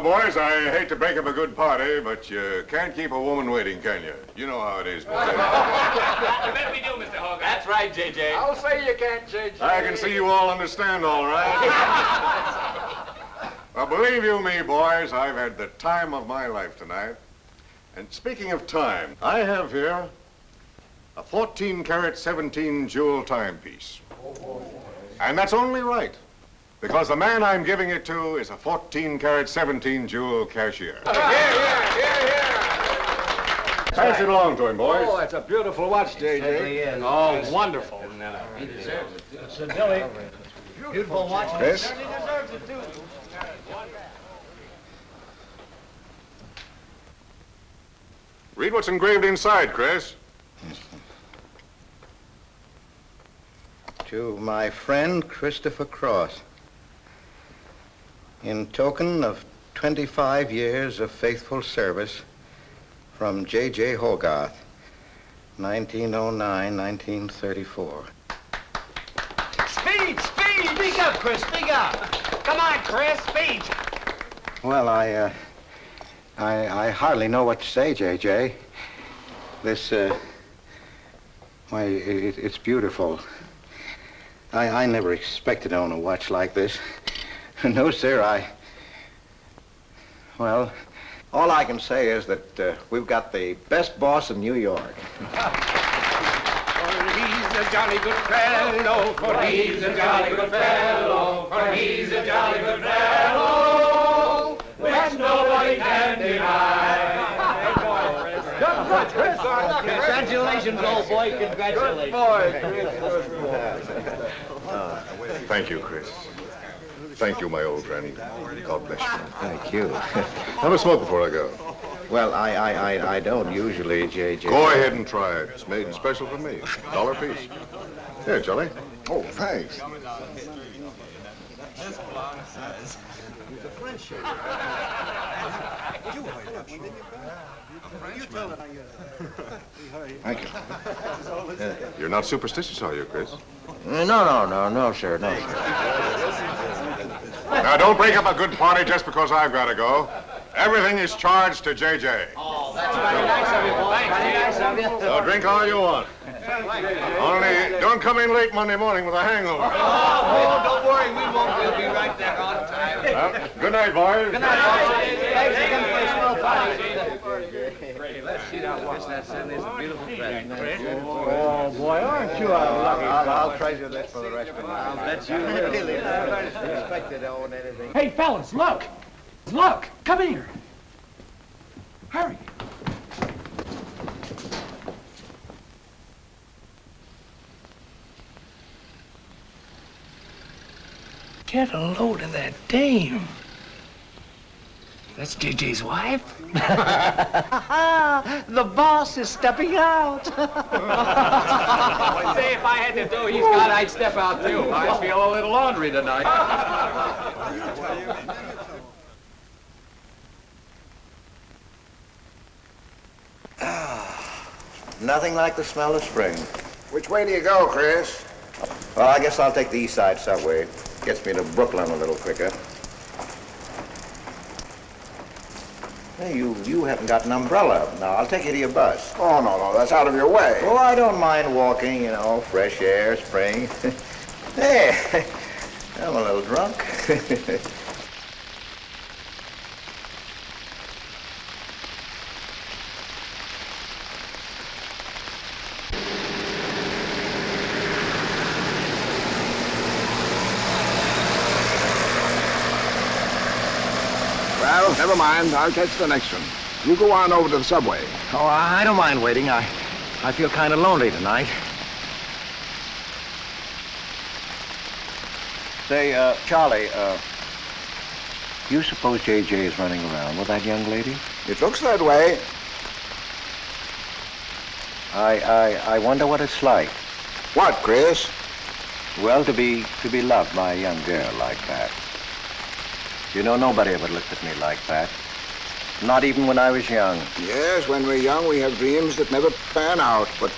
Well, boys, I hate to break up a good party, but you can't keep a woman waiting, can you? You know how it is, boys. You bet we do, Mr. Hogarth. That's right, J.J. I'll say you can't, J.J. I can see you all understand, all right. Well, believe you me, boys, I've had the time of my life tonight. And speaking of time, I have here a 14-carat, 17-jewel timepiece. And that's only right, because the man I'm giving it to is a 14-carat, 17-jewel cashier. Pass it along to him, boys. Oh, it's a beautiful watch, J.J. Oh, wonderful. He deserves it. So, Billy, beautiful watch. Chris? He deserves it, too. Read what's engraved inside, Chris. To my friend Christopher Cross, in token of 25 years of faithful service, from J.J. Hogarth, 1909-1934. Speech! Speak up, Chris, speak up. Come on, Chris, speech. Well, I hardly know what to say, J.J. This, why, it's beautiful. I never expected to own a watch like this. No, sir, well, all I can say is that we've got the best boss in New York. For he's a jolly good fellow, for he's a jolly good fellow, for he's a jolly good fellow, which nobody can deny. Congratulations, old boy, congratulations. Thank you, Chris. Thank you, my old friend. God bless you. Thank you. Have a smoke before I go. Well, I don't usually, J.J. Go ahead and try it. It's made special for me. $1 a piece. Here, Charlie. Oh, thanks. Thank you. You're not superstitious, are you, Chris? No, sir, no, sir. Now, don't break up a good party just because I've got to go. Everything is charged to J.J. Oh, that's very nice of you, boy. Very nice of you. So drink all you want. Only don't come in late Monday morning with a hangover. Oh, don't worry, we won't. We'll be right there on time. Well, good night, boys. Good night, boys. Thanks again for a swell party. Let's see now, watch that son. It's a beautiful present. Oh, boy, aren't you a lucky I'll treasure this for the rest of my life. I'll bet you will. Really, never expected to own anything. Hey, fellas, look. Look, come here. Hurry. Get a load of that dame. That's JJ's wife. The boss is stepping out. Say, if I had to do he's got, I'd step out too. I feel a little laundry tonight. Nothing like the smell of spring. Which way do you go, Chris? Well, I guess I'll take the East Side subway. Gets me to Brooklyn a little quicker. Hey, you haven't got an umbrella. Now, I'll take you to your bus. Oh, no, that's out of your way. Oh, I don't mind walking, fresh air, spring. Hey, I'm a little drunk. Well, never mind. I'll catch the next one. You go on over to the subway. Oh, I don't mind waiting. I feel kind of lonely tonight. Say, Charlie, you suppose J.J. is running around with that young lady? It looks that way. I wonder what it's like. What, Chris? Well, to be loved by a young girl like that. You know, nobody ever looked at me like that. Not even when I was young. Yes, when we're young, we have dreams that never pan out, but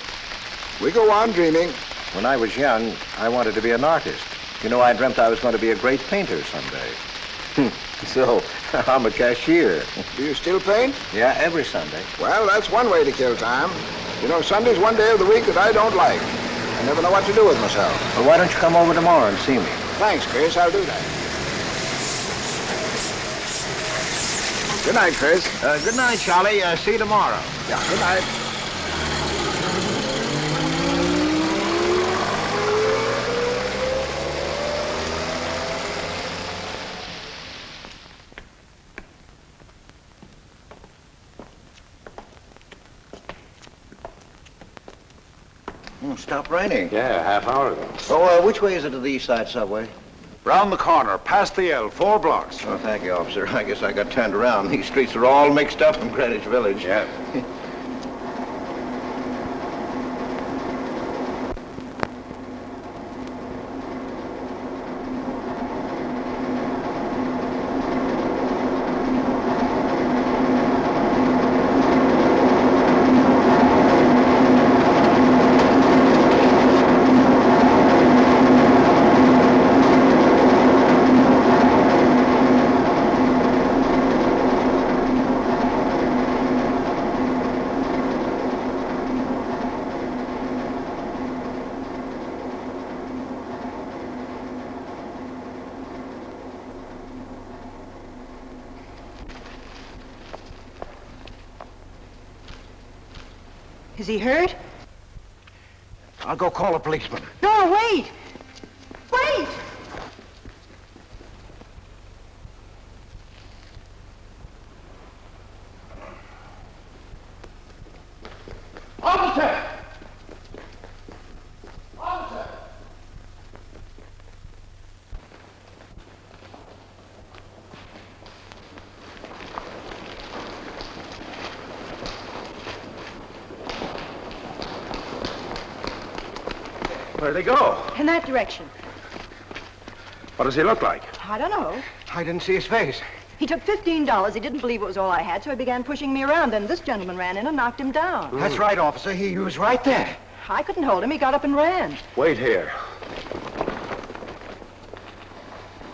we go on dreaming. When I was young, I wanted to be an artist. You know, I dreamt I was going to be a great painter someday. So, I'm a cashier. Do you still paint? Yeah, every Sunday. Well, that's one way to kill time. You know, Sunday's one day of the week that I don't like. I never know what to do with myself. Well, why don't you come over tomorrow and see me? Thanks, Chris. I'll do that. Good night, Chris. Good night, Charlie. See you tomorrow. Yeah, good night. Stopped raining. Yeah, half hour ago. Oh, which way is it to the East Side Subway? Round the corner, past the L, 4 blocks. Oh, thank you, officer. I guess I got turned around. These streets are all mixed up in Greenwich Village. Yeah. Is he hurt? I'll go call a policeman. No, wait! Wait! Officer! Officer! Where'd they go? In that direction. What does he look like? I don't know. I didn't see his face. He took $15. He didn't believe it was all I had, so he began pushing me around. Then this gentleman ran in and knocked him down. That's right, officer. He was right there. I couldn't hold him. He got up and ran. Wait here.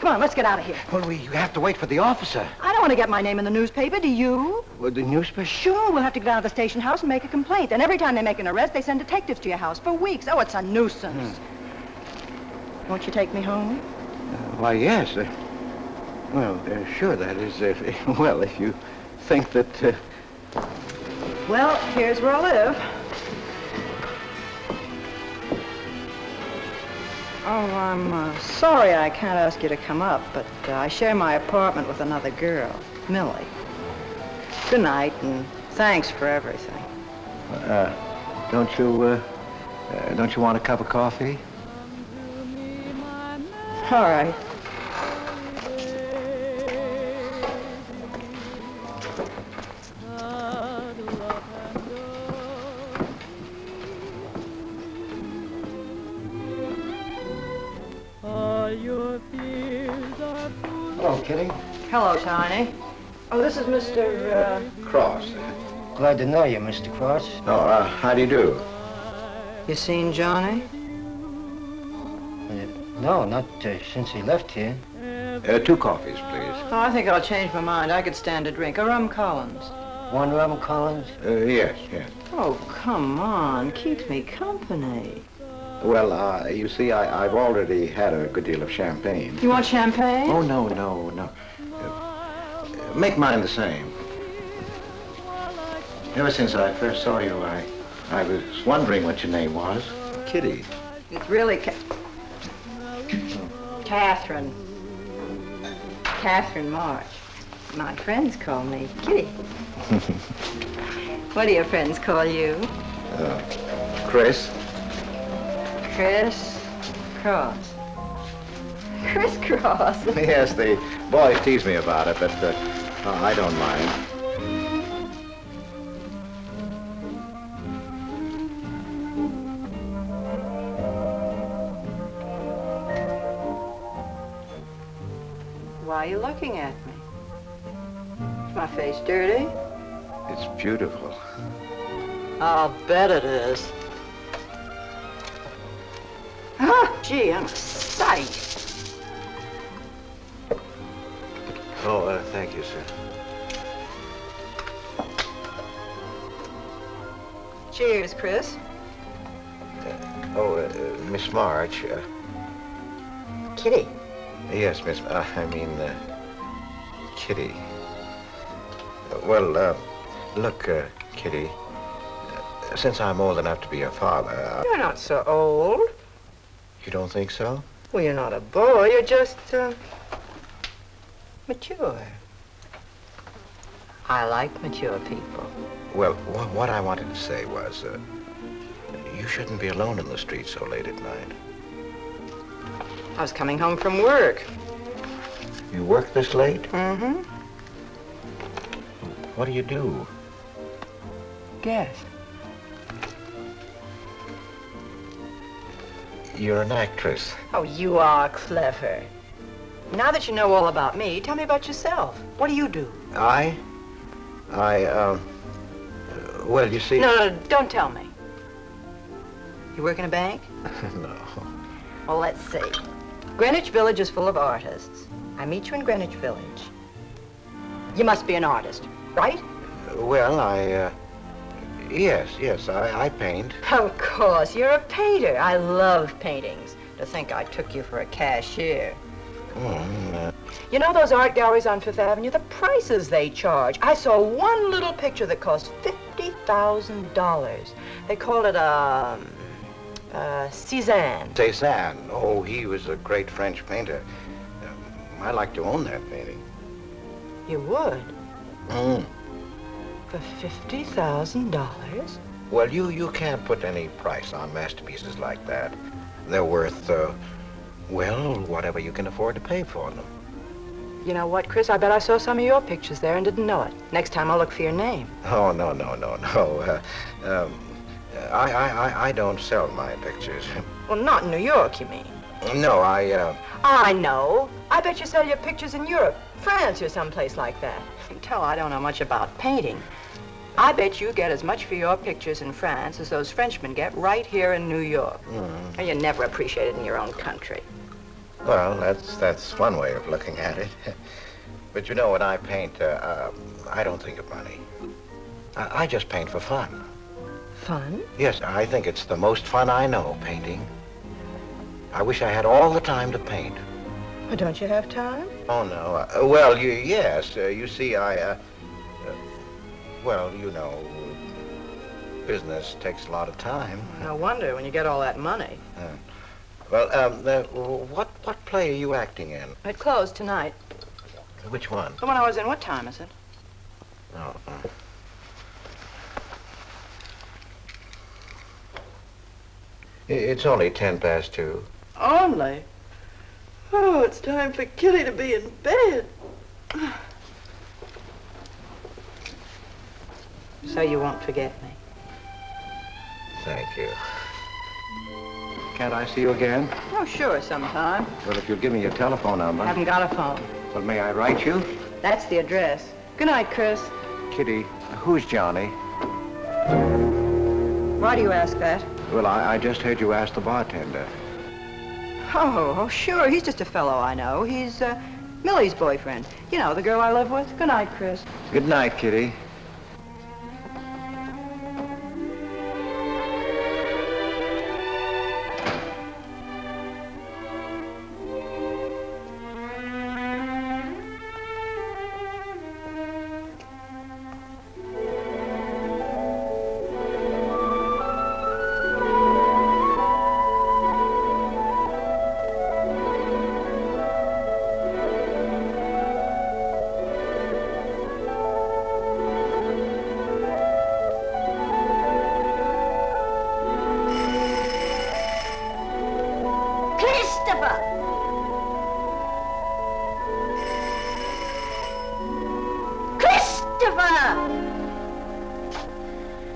Come on, let's get out of here. Well, we have to wait for the officer. I don't want to get my name in the newspaper, do you? Well, the newspaper? Sure, we'll have to go down to the station house and make a complaint. And every time they make an arrest, they send detectives to your house for weeks. Oh, it's a nuisance. Won't you take me home? Why, yes. Sure, that is, well, if you think that... Well, here's where I live. Oh, I'm sorry I can't ask you to come up, but I share my apartment with another girl, Millie. Good night, and thanks for everything. Don't you want a cup of coffee? All right. Hello, Kitty. Hello, Tiny. Oh, this is Mr. Cross. Glad to know you, Mr. Cross. Oh, how do you do? You seen Johnny? No, not since he left here. 2 coffees, please. Oh, I think I'll change my mind. I could stand a drink. A rum Collins. One rum Collins? Yes. Oh, come on. Keep me company. Well, you see, I've already had a good deal of champagne. You want champagne? Oh, no. Make mine the same. Ever since I first saw you, I was wondering what your name was. Kitty. It's really Catherine. Catherine March. My friends call me Kitty. What do your friends call you? Chris. Chris Cross. Chris Cross. Yes, the boys tease me about it, but I don't mind. Why are you looking at me? Is my face dirty? It's beautiful. I'll bet it is. Ah, gee, I'm a sight. Oh, thank you, sir. Cheers, Chris. Miss March. Kitty. Yes, Miss. Kitty. Look, Kitty. Since I'm old enough to be your father. You're not so old. You don't think so? Well, you're not a boy. You're just, mature. I like mature people. Well, what I wanted to say was, you shouldn't be alone in the street so late at night. I was coming home from work. You work this late? Mm-hmm. What do you do? Guess. You're an actress. Oh, you are clever. Now that you know all about me, tell me about yourself. What do you do? Well, you see... No, don't tell me. You work in a bank? No. Well, let's see. Greenwich Village is full of artists. I meet you in Greenwich Village. You must be an artist, right? Well, yes, I paint. Of course, you're a painter. I love paintings. To think I took you for a cashier. You know those art galleries on Fifth Avenue? The prices they charge. I saw one little picture that cost $50,000. They call it Cézanne. Cézanne. Oh, he was a great French painter. I'd like to own that painting. You would? For $50,000? Well, you can't put any price on masterpieces like that. They're worth, whatever you can afford to pay for them. You know what, Chris? I bet I saw some of your pictures there and didn't know it. Next time I'll look for your name. Oh, no. I don't sell my pictures. Well, not in New York, you mean? No, I know. I bet you sell your pictures in Europe, France, or someplace like that. You can tell I don't know much about painting. I bet you get as much for your pictures in France as those Frenchmen get right here in New York. And you're never appreciated in your own country. Well, that's one way of looking at it. But you know, when I paint, I don't think of money. I just paint for fun. Fun? Yes, I think it's the most fun I know, painting. I wish I had all the time to paint. Well, don't you have time? Oh, no. Yes. You see, business takes a lot of time. No wonder when you get all that money. What play are you acting in? It closed tonight. Which one? The one I was in. What time is it? Oh. It's only 2:10. Only? Oh, it's time for Kitty to be in bed. So you won't forget me. Thank you. Can't I see you again? Oh, sure, sometime. Well, if you'll give me your telephone number. I haven't got a phone. Well, may I write you? That's the address. Good night, Chris. Kitty, who's Johnny? Why do you ask that? Well, I just heard you ask the bartender. Oh, sure. He's just a fellow I know. He's Millie's boyfriend. You know, the girl I live with. Good night, Chris. Good night, Kitty.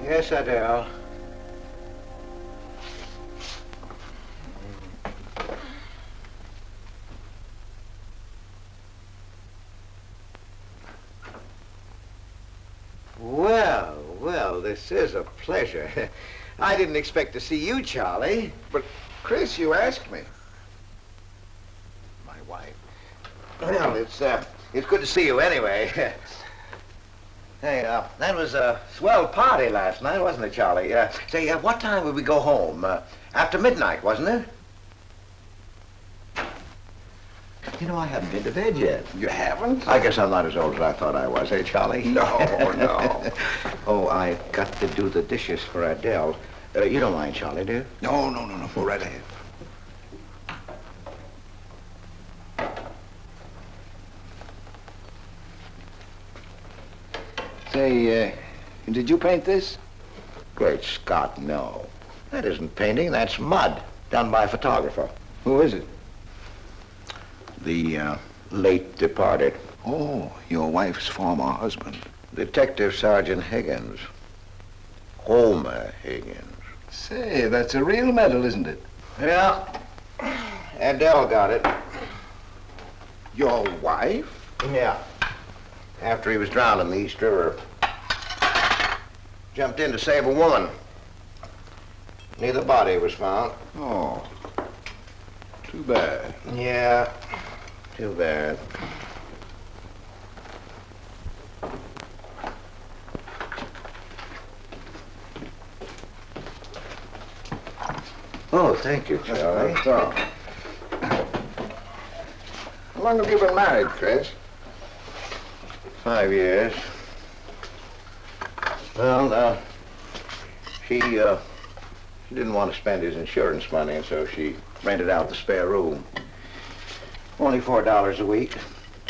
Yes, Adele. Well, this is a pleasure. I didn't expect to see you, Charlie. But, Chris, you asked me. My wife. Well, It's good to see you anyway. Hey, that was a swell party last night, wasn't it, Charlie? Say, what time would we go home? After midnight, wasn't it? You know, I haven't been to bed yet. You haven't? I guess I'm not as old as I thought I was, Charlie? No, no. Oh, I've got to do the dishes for Adele. You don't mind, Charlie, do you? No. Go right ahead. Say, did you paint this? Great Scott, no. That isn't painting, that's mud, done by a photographer. Who is it? The late departed Oh, your wife's former husband. Detective Sergeant Higgins. Homer Higgins. Say, that's a real medal, isn't it? Yeah. Adele got it. Your wife? Yeah. After he was drowned in the East River. Jumped in to save a woman. Neither body was found. Oh, too bad. Yeah, too bad. Oh, thank you, Charlie. That's all. How long have you been married, Chris? 5 years. Well, she didn't want to spend his insurance money, and so she rented out the spare room. Only $4 a week.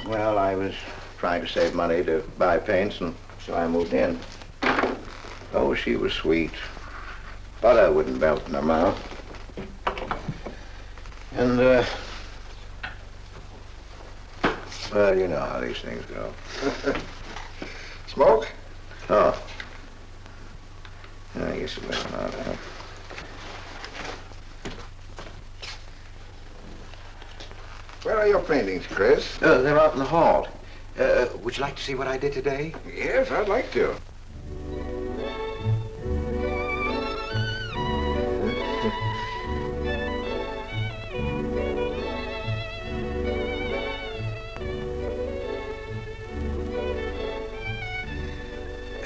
Well, I was trying to save money to buy paints, and so I moved in. Oh, she was sweet. Butter wouldn't melt in her mouth. And, well, you know how these things go. Smoke? Oh. I guess it better not, huh? Where are your paintings, Chris? They're out in the hall. Would you like to see what I did today? Yes, I'd like to.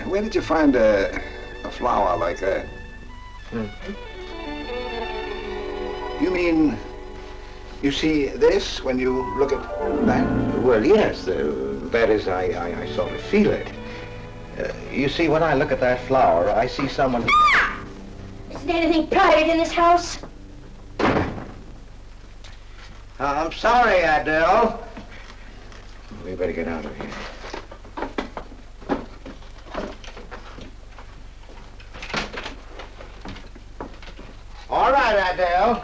Where did you find a flower like that? You mean you see this when you look at that? Well, yes. That is, I sort of feel it. You see, when I look at that flower, I see someone... Is there anything private in this house? I'm sorry, Adele. We better get out of here. All right, Adele.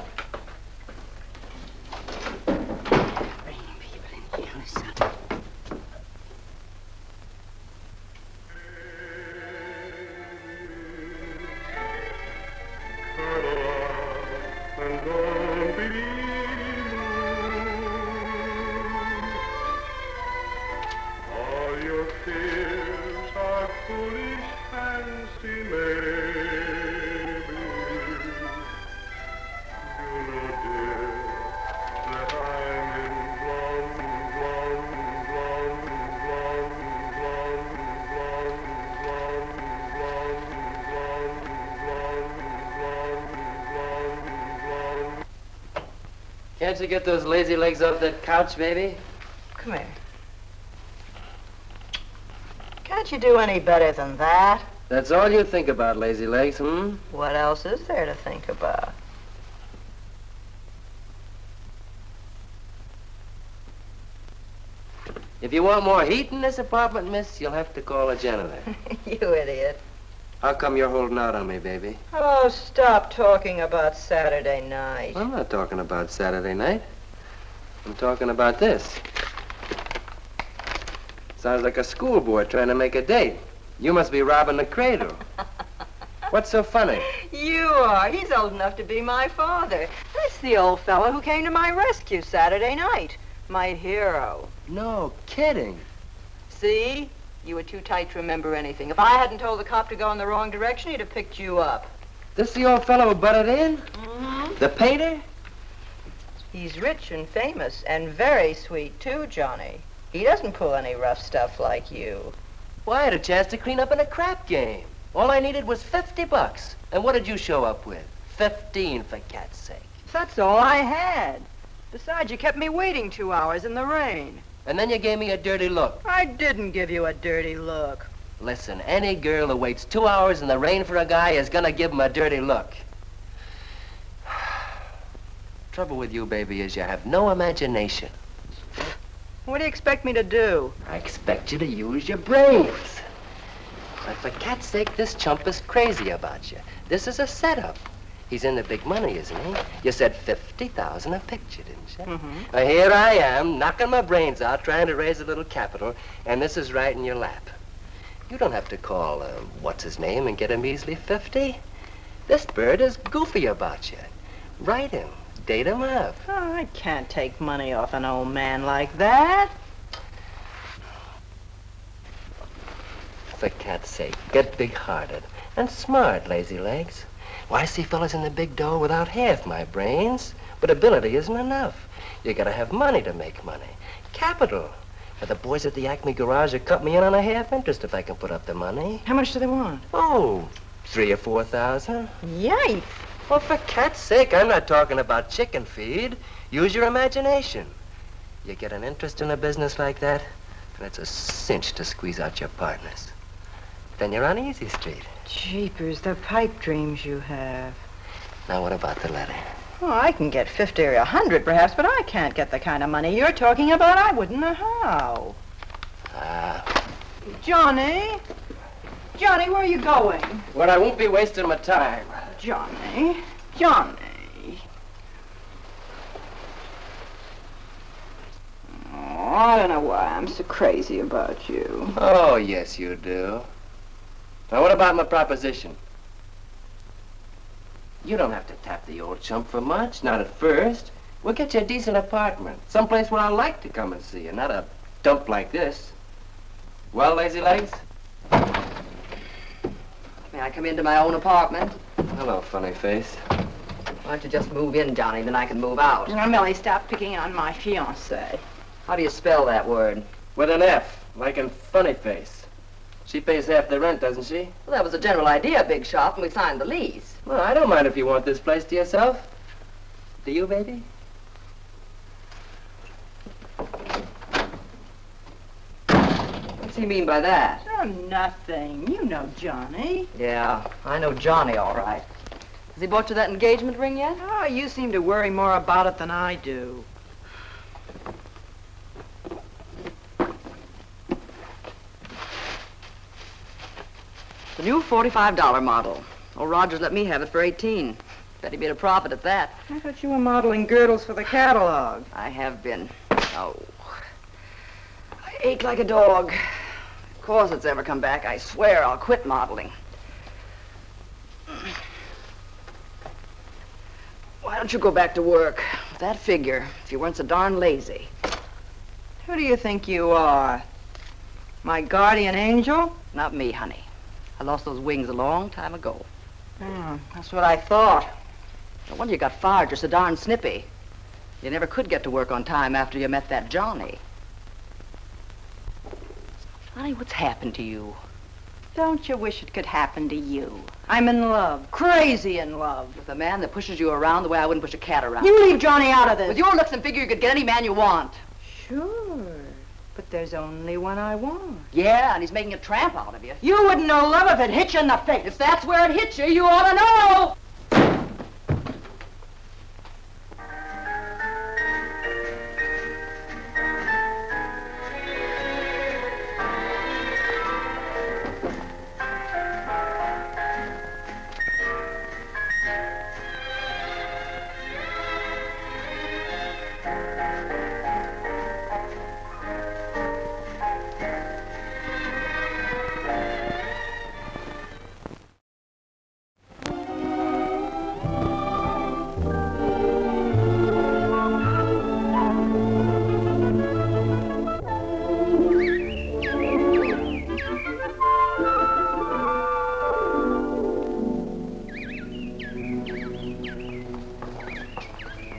Bringing people in here, son. All your fears are foolish fancy maybe. You know, dear, that I'm in Can't you get those lazy legs off that couch, baby? Come here. Can't you do any better than that? That's all you think about, lazy legs, hmm? What else is there to think about? If you want more heat in this apartment, miss, you'll have to call a janitor. You idiot. How come you're holding out on me, baby? Oh, stop talking about Saturday night. I'm not talking about Saturday night. I'm talking about this. Sounds like a schoolboy trying to make a date. You must be robbing the cradle. What's so funny? You are. He's old enough to be my father. That's the old fellow who came to my rescue Saturday night. My hero. No kidding. See? You were too tight to remember anything. If I hadn't told the cop to go in the wrong direction, he'd have picked you up. This the old fellow who butted in? Mm-hmm. The painter? He's rich and famous and very sweet, too, Johnny. He doesn't pull any rough stuff like you. Well, I had a chance to clean up in a crap game. All I needed was $50. And what did you show up with? 15, for cat's sake. That's all I had. Besides, you kept me waiting 2 hours in the rain. And then you gave me a dirty look. I didn't give you a dirty look. Listen, any girl who waits 2 hours in the rain for a guy is gonna give him a dirty look. Trouble with you, baby, is you have no imagination. What do you expect me to do? I expect you to use your brains. But for cat's sake, this chump is crazy about you. This is a setup. He's in the big money, isn't he? You said 50,000 a picture, didn't you? Mm-hmm. Well, here I am, knocking my brains out, trying to raise a little capital, and this is right in your lap. You don't have to call, what's-his-name and get him easily 50. This bird is goofy about you. Write him. Date him up. Oh, I can't take money off an old man like that. For cat's sake, get big-hearted and smart, lazy legs. Why, I see fellas in the big dough without half my brains, but ability isn't enough. You gotta have money to make money. Capital. Now, the boys at the Acme garage will cut me in on a half interest if I can put up the money. How much do they want? Oh, 3,000 or 4,000. Yikes. Well, for cat's sake, I'm not talking about chicken feed. Use your imagination. You get an interest in a business like that, and it's a cinch to squeeze out your partners. Then you're on easy street. Jeepers, the pipe dreams you have. Now, what about the letter? Oh, I can get 50 or 100 perhaps, but I can't get the kind of money you're talking about. I wouldn't know how. Ah. Johnny? Johnny, where are you going? Well, I won't be wasting my time. Johnny? Johnny? Oh, I don't know why I'm so crazy about you. Oh, yes, you do. Now, what about my proposition? You don't have to tap the old chump for much, not at first. We'll get you a decent apartment, someplace where I like to come and see you, not a dump like this. Well, lazy legs? May I come into my own apartment? Hello, funny face. Why don't you just move in, Johnny, then I can move out. Now, Millie, stop picking on my fiancée. How do you spell that word? With an F, like in funny face. She pays half the rent, doesn't she? Well, that was the general idea, Big Shot, when we signed the lease. Well, I don't mind if you want this place to yourself. Do you, baby? What's he mean by that? Oh, nothing. You know Johnny. Yeah, I know Johnny, all right. Has he bought you that engagement ring yet? Oh, you seem to worry more about it than I do. The new $45 model. Old Rogers let me have it for 18. Bet he made a profit at that. I thought you were modeling girdles for the catalog. I have been. Oh. I ache like a dog. Of course it's ever come back. I swear I'll quit modeling. Why don't you go back to work? With that figure, if you weren't so darn lazy. Who do you think you are? My guardian angel? Not me, honey. I lost those wings a long time ago. That's what I thought. No wonder you got fired. You're so darn snippy. You never could get to work on time after you met that Johnny. Honey, what's happened to you? Don't you wish it could happen to you? I'm in love. Crazy in love. With a man that pushes you around the way I wouldn't push a cat around. You leave Johnny out of this. With your looks and figure, you could get any man you want. Sure. But there's only one I want. Yeah, and he's making a tramp out of you. You wouldn't know love if it hit you in the face. If that's where it hits you, you ought to know!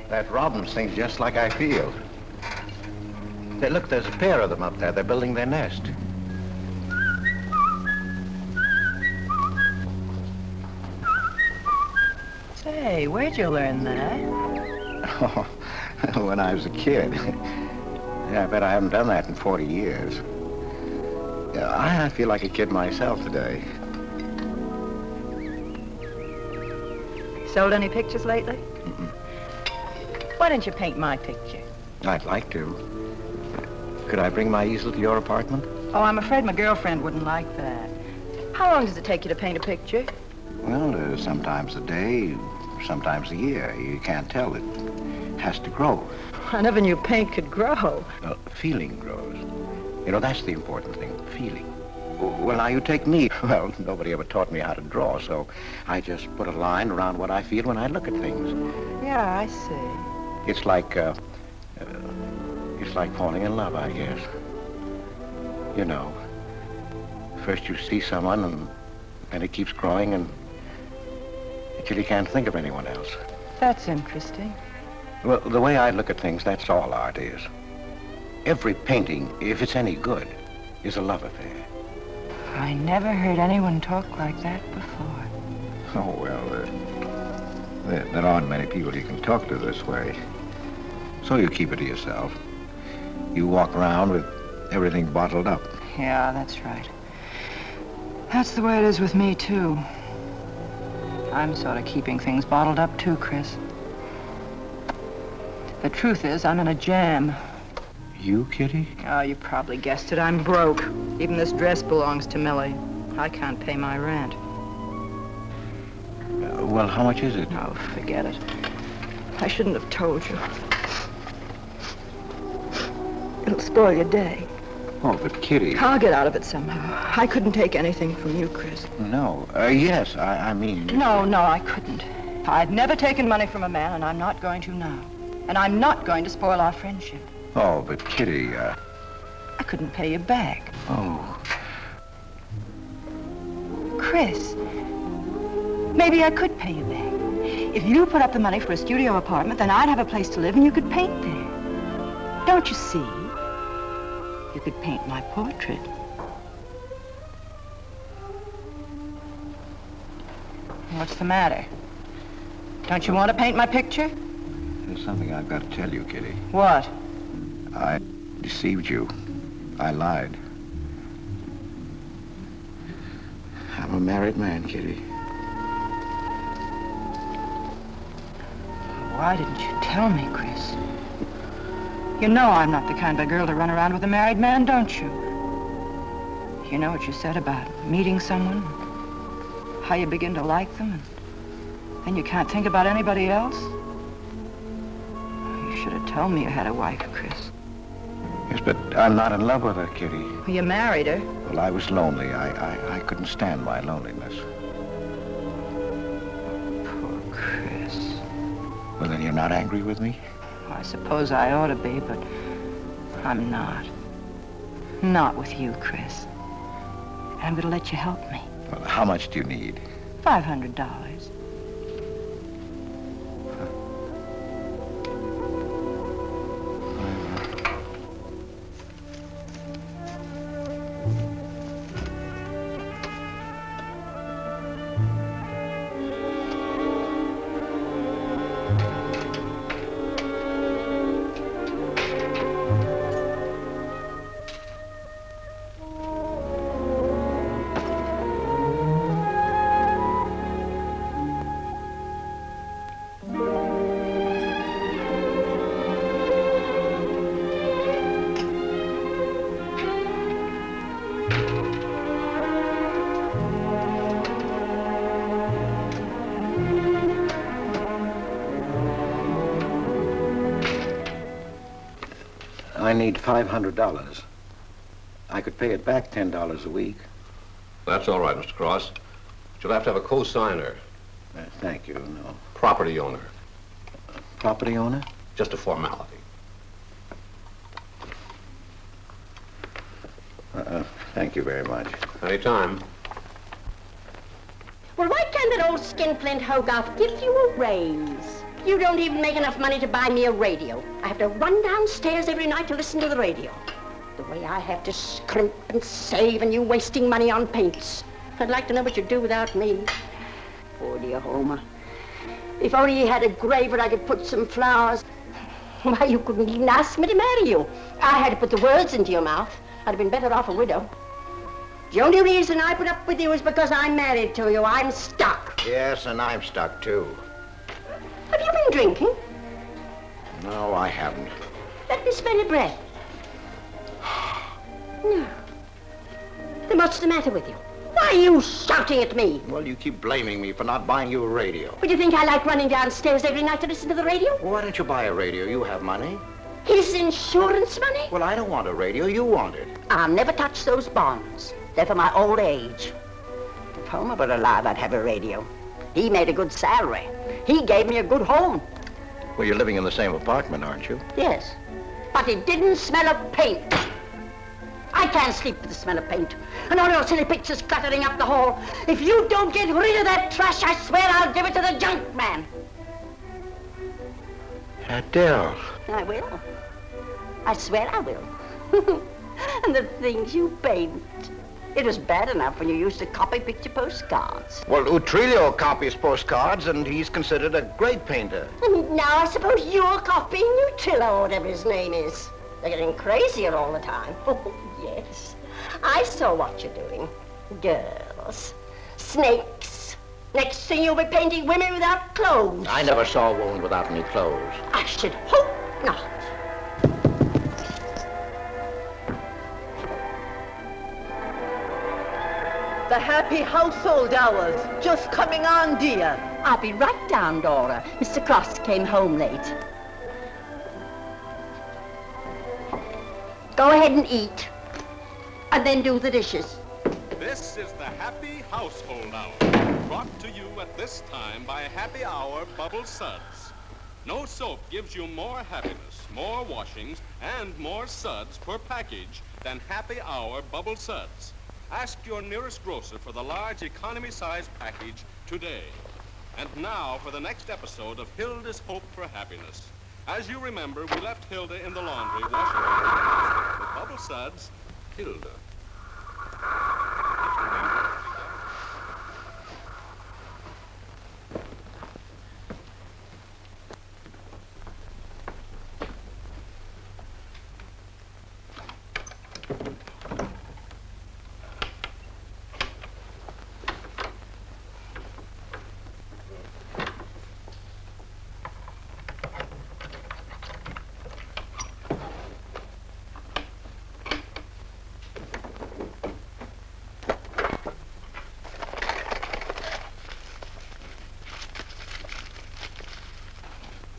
That Robin sings just like I feel. Look, there's a pair of them up there. They're building their nest. Say, where'd you learn that? Oh, when I was a kid. Yeah, I bet I haven't done that in 40 years. Yeah, I feel like a kid myself today. Sold any pictures lately? Mm-mm. Why don't you paint my picture? I'd like to. Could I bring my easel to your apartment? Oh, I'm afraid my girlfriend wouldn't like that. How long does it take you to paint a picture? Well, sometimes a day, sometimes a year. You can't tell. It has to grow. I never knew paint could grow. Feeling grows. You know, that's the important thing, feeling. Well, now you take me. Well, nobody ever taught me how to draw, so I just put a line around what I feel when I look at things. Yeah, I see. It's like falling in love, I guess. You know, first you see someone and then it keeps growing until you can't think of anyone else. That's interesting. Well, the way I look at things, that's all art is. Every painting, if it's any good, is a love affair. I never heard anyone talk like that before. Oh, well, there aren't many people you can talk to this way. So you keep it to yourself. You walk around with everything bottled up. Yeah, that's right. That's the way it is with me, too. I'm sort of keeping things bottled up, too, Chris. The truth is, I'm in a jam. You, Kitty? Oh, you probably guessed it. I'm broke. Even this dress belongs to Millie. I can't pay my rent. Well, how much is it? Oh, forget it. I shouldn't have told you. It'll spoil your day. Oh, but Kitty... I'll get out of it somehow. I couldn't take anything from you, Chris. No. Yes, I mean... No, I couldn't. I've never taken money from a man, and I'm not going to now. And I'm not going to spoil our friendship. Oh, but Kitty, I couldn't pay you back. Oh. Chris, maybe I could pay you back. If you put up the money for a studio apartment, then I'd have a place to live and you could paint there. Don't you see? You could paint my portrait. What's the matter? Don't you want to paint my picture? There's something I've got to tell you, Kitty. What? I deceived you. I lied. I'm a married man, Kitty. Why didn't you tell me, Chris? You know I'm not the kind of girl to run around with a married man, don't you? You know what you said about meeting someone, how you begin to like them, and then you can't think about anybody else? You should have told me you had a wife, Chris. Yes, but I'm not in love with her, Kitty. Well, you married her. Well, I was lonely. I couldn't stand my loneliness. Poor Chris. Well, then you're not angry with me? I suppose I ought to be, but I'm not. Not with you, Chris. And I'm going to let you help me. Well, how much do you need? $500. I need $500. I could pay it back $10 a week. That's all right, Mr. Cross. But you'll have to have a co-signer. Thank you, no. Property owner. Property owner? Just a formality. Thank you very much. Anytime. Well, why can't that old skinflint Hogarth give you a raise? You don't even make enough money to buy me a radio. I have to run downstairs every night to listen to the radio. The way I have to scrimp and save and you wasting money on paints. I'd like to know what you'd do without me. Poor dear Homer. If only he had a grave where I could put some flowers. Why, you couldn't even ask me to marry you. I had to put the words into your mouth. I'd have been better off a widow. The only reason I put up with you is because I'm married to you. I'm stuck. Yes, and I'm stuck, too. Have you been drinking? No, I haven't. Let me smell your breath. No. Then what's the matter with you? Why are you shouting at me? Well, you keep blaming me for not buying you a radio. Would you think I like running downstairs every night to listen to the radio? Well, why don't you buy a radio? You have money. His insurance money? Well, I don't want a radio. You want it. I'll never touch those bonds. They're for my old age. If Homer were alive, I'd have a radio. He made a good salary. He gave me a good home. Well, you're living in the same apartment, aren't you? Yes, but it didn't smell of paint. I can't sleep with the smell of paint. And all your silly pictures cluttering up the hall. If you don't get rid of that trash, I swear I'll give it to the junk man. Adele. I will. I swear I will. And the things you paint. It was bad enough when you used to copy picture postcards. Well, Utrillo copies postcards, and he's considered a great painter. And now I suppose you're copying Utrillo, or whatever his name is. They're getting crazier all the time. Oh, yes. I saw what you're doing. Girls. Snakes. Next thing you'll be painting women without clothes. I never saw a woman without any clothes. I should hope not. The happy household hours just coming on, dear. I'll be right down, Dora. Mr. Cross came home late. Go ahead and eat. And then do the dishes. This is the Happy Household Hour, brought to you at this time by Happy Hour Bubble Suds. No soap gives you more happiness, more washings, and more suds per package than Happy Hour Bubble Suds. Ask your nearest grocer for the large economy-size package today. And now for the next episode of Hilda's Hope for Happiness. As you remember, we left Hilda in the laundry washing her hands. With Bubble Suds, Hilda.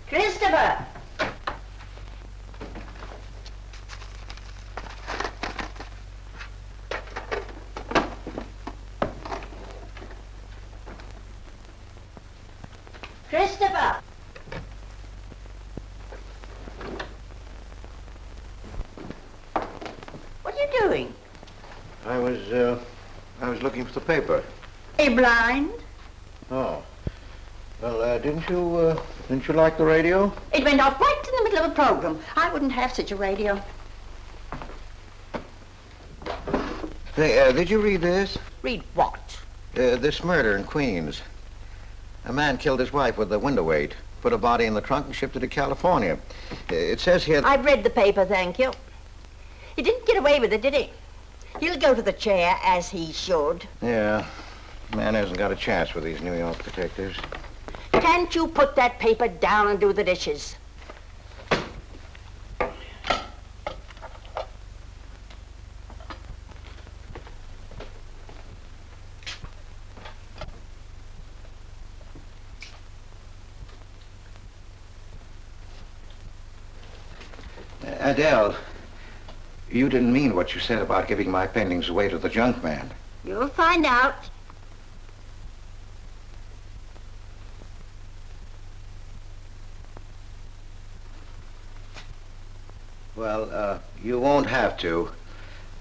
Christopher! Christopher! What are you doing? I was looking for the paper. Are you blind? Oh. Well, didn't you like the radio? It went off right in the middle of a program. I wouldn't have such a radio. Hey, did you read this? Read what? This murder in Queens. A man killed his wife with a window weight, put a body in the trunk and shipped it to California. It says here... I've read the paper, thank you. He didn't get away with it, did he? He'll go to the chair, as he should. Yeah. Man hasn't got a chance with these New York detectives. Can't you put that paper down and do the dishes? Adele, you didn't mean what you said about giving my paintings away to the junk man. You'll find out. Well, you won't have to.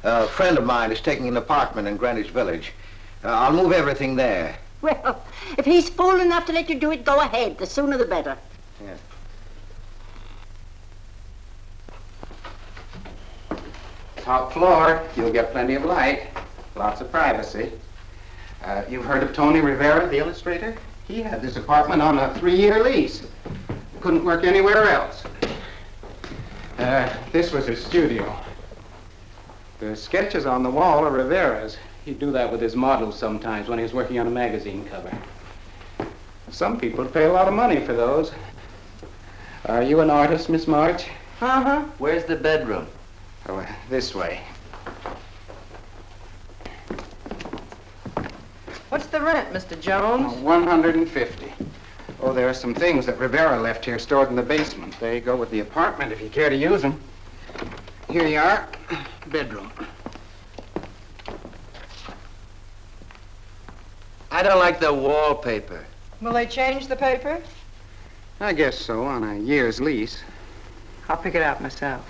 A friend of mine is taking an apartment in Greenwich Village. I'll move everything there. Well, if he's fool enough to let you do it, go ahead. The sooner the better. Yeah. Top floor, you'll get plenty of light, lots of privacy. You've heard of Tony Rivera, the illustrator? He had this apartment on a 3-year lease. Couldn't work anywhere else. This was his studio. The sketches on the wall are Rivera's. He'd do that with his models sometimes when he was working on a magazine cover. Some people pay a lot of money for those. Are you an artist, Miss March? Uh-huh. Where's the bedroom? Oh, this way. What's the rent, Mr. Jones? $150. Oh, there are some things that Rivera left here stored in the basement. They go with the apartment if you care to use them. Here you are. Bedroom. I don't like the wallpaper. Will they change the paper? I guess so, on a year's lease. I'll pick it out myself.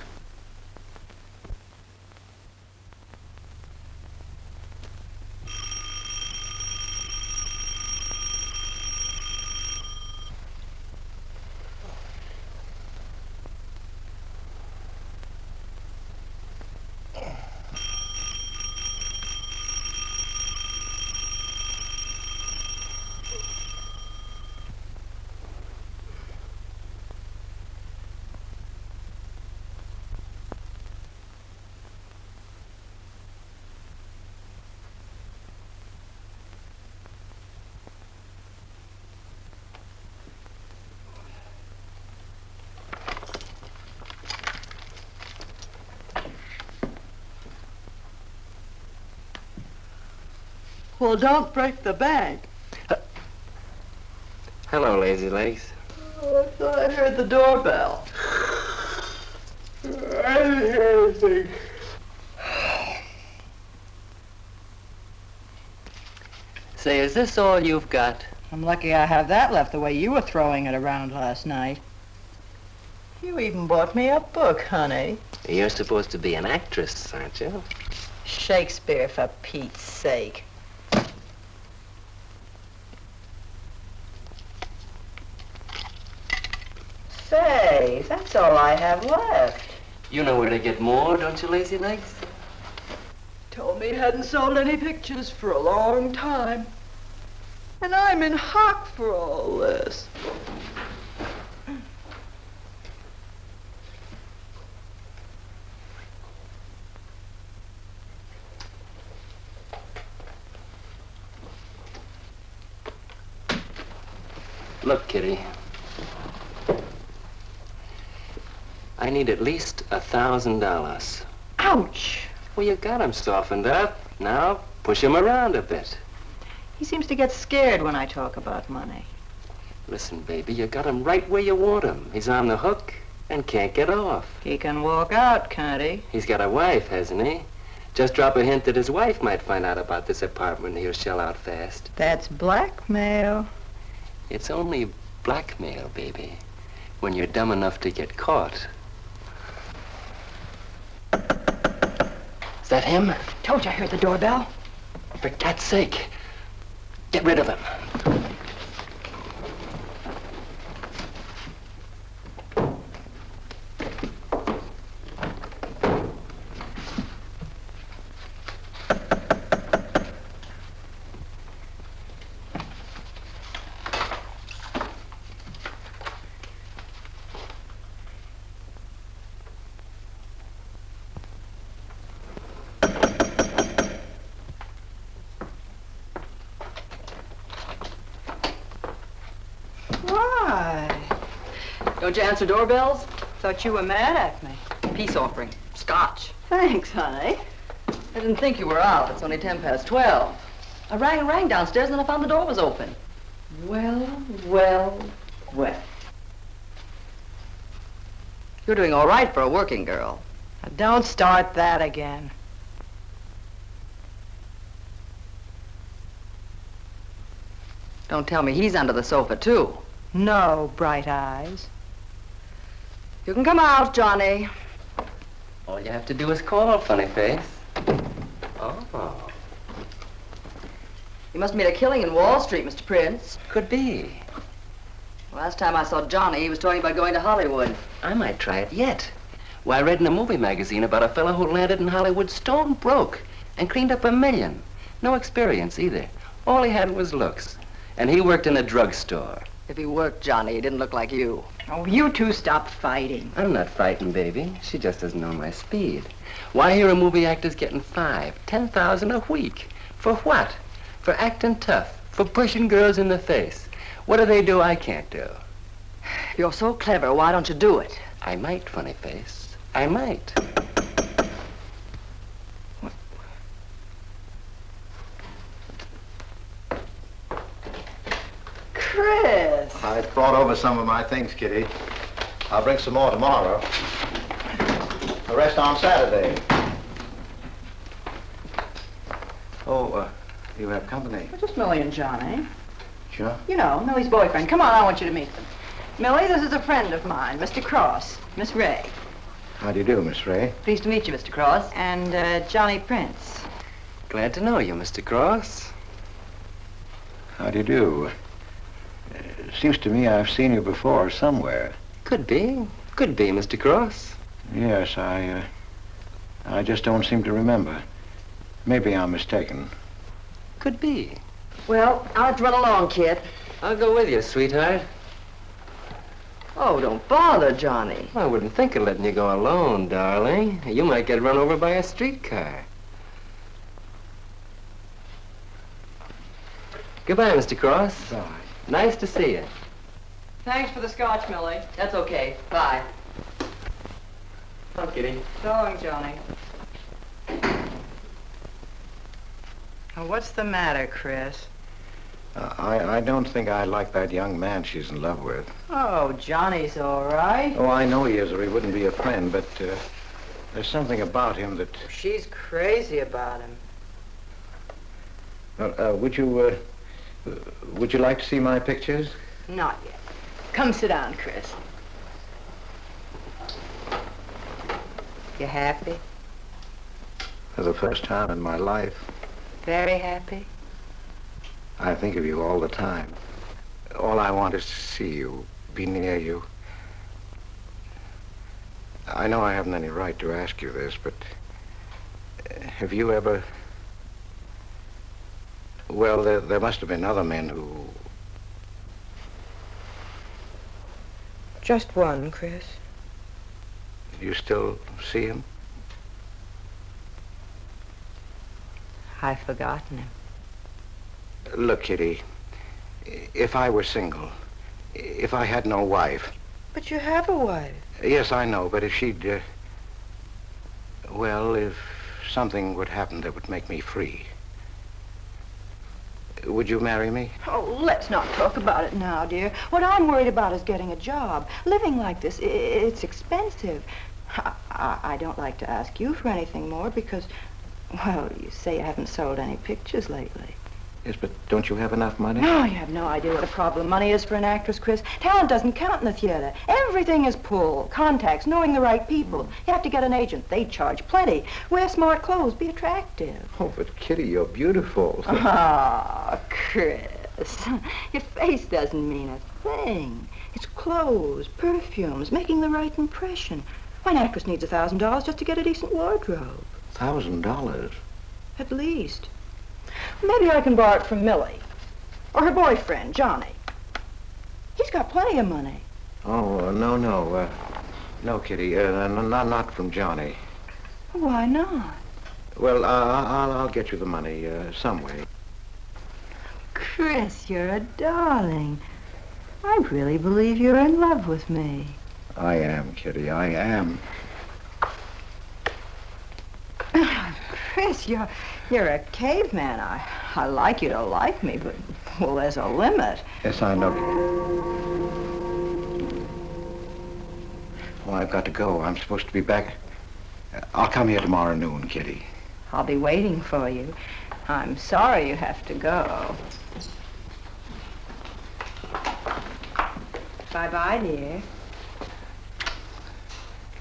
Well, don't break the bank. Hello, Lazy Legs. Oh, I thought I heard the doorbell. I didn't hear anything. Say, is this all you've got? I'm lucky I have that left the way you were throwing it around last night. You even bought me a book, honey. You're supposed to be an actress, aren't you? Shakespeare, for Pete's sake. Say, that's all I have left. You know where to get more, don't you, Lazy Legs? Told me he hadn't sold any pictures for a long time. And I'm in hock for all this. Look, Kitty. I need at least $1,000. Ouch! Well, you got him softened up. Now, push him around a bit. He seems to get scared when I talk about money. Listen, baby, you got him right where you want him. He's on the hook and can't get off. He can walk out, can't he? He's got a wife, hasn't he? Just drop a hint that his wife might find out about this apartment and he'll shell out fast. That's blackmail. It's only blackmail, baby, when you're dumb enough to get caught. Is that him? Told you I heard the doorbell. For God's sake, get rid of him. Don't you answer doorbells? Thought you were mad at me. Peace offering. Scotch. Thanks, honey. I didn't think you were out. It's only 12:10. I rang downstairs and then I found the door was open. Well. You're doing all right for a working girl. Now, don't start that again. Don't tell me he's under the sofa, too. No, Bright Eyes. You can come out, Johnny. All you have to do is call, funny face. Oh. You must have made a killing in Wall Street, Mr. Prince. Could be. Last time I saw Johnny, he was talking about going to Hollywood. I might try it yet. Well, I read in a movie magazine about a fellow who landed in Hollywood stone broke and cleaned up $1 million. No experience either. All he had was looks. And he worked in a drugstore. If he worked, Johnny, he didn't look like you. Oh, you two stop fighting. I'm not fighting, baby. She just doesn't know my speed. Why, here a movie actor's getting $5,000, $10,000 a week. For what? For acting tough. For pushing girls in the face. What do they do I can't do? You're so clever, why don't you do it? I might, funny face. I might. Chris! I brought over some of my things, Kitty. I'll bring some more tomorrow. The rest on Saturday. Oh, you have company. Just Millie and Johnny. Sure. You know, Millie's boyfriend. Come on, I want you to meet them. Millie, this is a friend of mine, Mr. Cross. Miss Ray. How do you do, Miss Ray? Pleased to meet you, Mr. Cross. And Johnny Prince. Glad to know you, Mr. Cross. How do you do? Seems to me I've seen you before somewhere. Could be. Could be, Mr. Cross. Yes, I just don't seem to remember. Maybe I'm mistaken. Could be. Well, I'll have to run along, kid. I'll go with you, sweetheart. Oh, don't bother, Johnny. I wouldn't think of letting you go alone, darling. You might get run over by a streetcar. Goodbye, Mr. Cross. Bye. Nice to see you. Thanks for the scotch, Millie. That's okay. Bye. Come on, Kitty. So long, Johnny. Now, what's the matter, Chris? I don't think I like that young man she's in love with. Oh, Johnny's all right. Oh, I know he is, or he wouldn't be a friend, but there's something about him that... She's crazy about him. Would you like to see my pictures? Not yet. Come sit down, Chris. You happy? For the first time in my life. Very happy? I think of you all the time. All I want is to see you, be near you. I know I haven't any right to ask you this, but have you ever... Well, there must have been other men who... Just one, Chris. You still see him? I've forgotten him. Look, Kitty, if I were single, if I had no wife... But you have a wife. Yes, I know, but if she'd... well, if something would happen that would make me free, would you marry me? Oh, let's not talk about it now, dear. What I'm worried about is getting a job. Living like this, it's expensive. I don't like to ask you for anything more because, well, you say you haven't sold any pictures lately. Yes, but don't you have enough money? No, you have no idea what a problem money is for an actress, Chris. Talent doesn't count in the theater. Everything is pull, contacts, knowing the right people. You have to get an agent. They charge plenty. Wear smart clothes. Be attractive. Oh, but Kitty, you're beautiful. Ah, Chris. Your face doesn't mean a thing. It's clothes, perfumes, making the right impression. Why, an actress needs $1,000 just to get a decent wardrobe. $1,000? At least. Maybe I can borrow it from Millie. Or her boyfriend, Johnny. He's got plenty of money. Oh, no. No, Kitty, not from Johnny. Why not? Well, I'll get you the money some way. Chris, you're a darling. I really believe you're in love with me. I am, Kitty, I am. Chris, you're a caveman. I like you to like me, but, well, there's a limit. Yes, I know. Well, I've got to go. I'm supposed to be back. I'll come here tomorrow noon, Kitty. I'll be waiting for you. I'm sorry you have to go. Bye-bye, dear.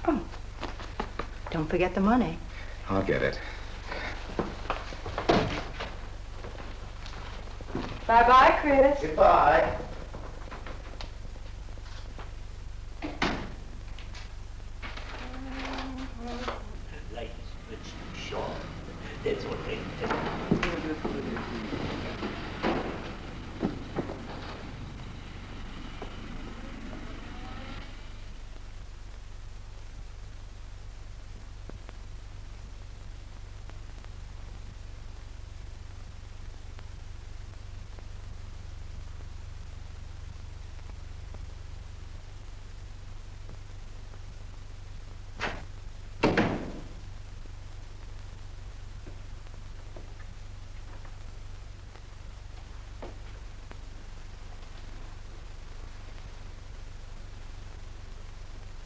Oh, don't forget the money. I'll get it. Bye-bye, Chris. Goodbye.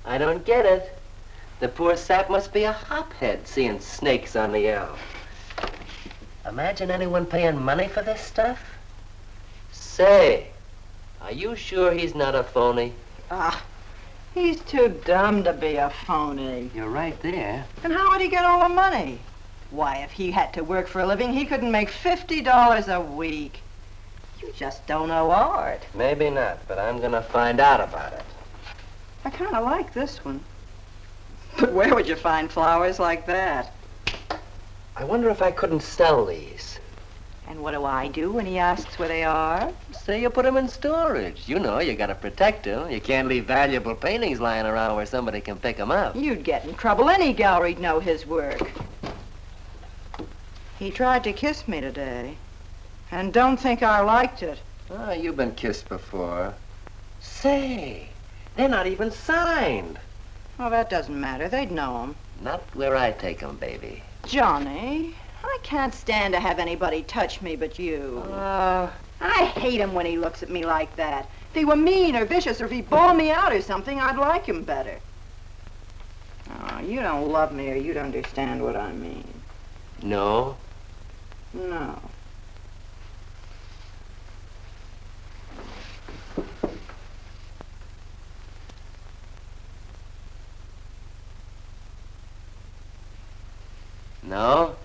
I don't get it. The poor sap must be a hophead seeing snakes on the L. Imagine anyone paying money for this stuff. Say, are you sure he's not a phony? Ah, he's too dumb to be a phony. You're right there. And how would he get all the money? Why, if he had to work for a living, he couldn't make $50 a week. You just don't know art. Maybe not, but I'm gonna find out about it. I kind of like this one. But where would you find flowers like that? I wonder if I couldn't sell these. And what do I do when he asks where they are? Say you put them in storage. You know, you gotta protect them. You can't leave valuable paintings lying around where somebody can pick them up. You'd get in trouble. Any gallery'd know his work. He tried to kiss me today. And don't think I liked it. Oh, you've been kissed before. Say, they're not even signed. Well, that doesn't matter. They'd know him. Not where I take them, baby. Johnny, I can't stand to have anybody touch me but you. I hate him when he looks at me like that. If he were mean or vicious or if he bawled me out or something, I'd like him better. Oh, you don't love me or you'd understand what I mean. No? No. No?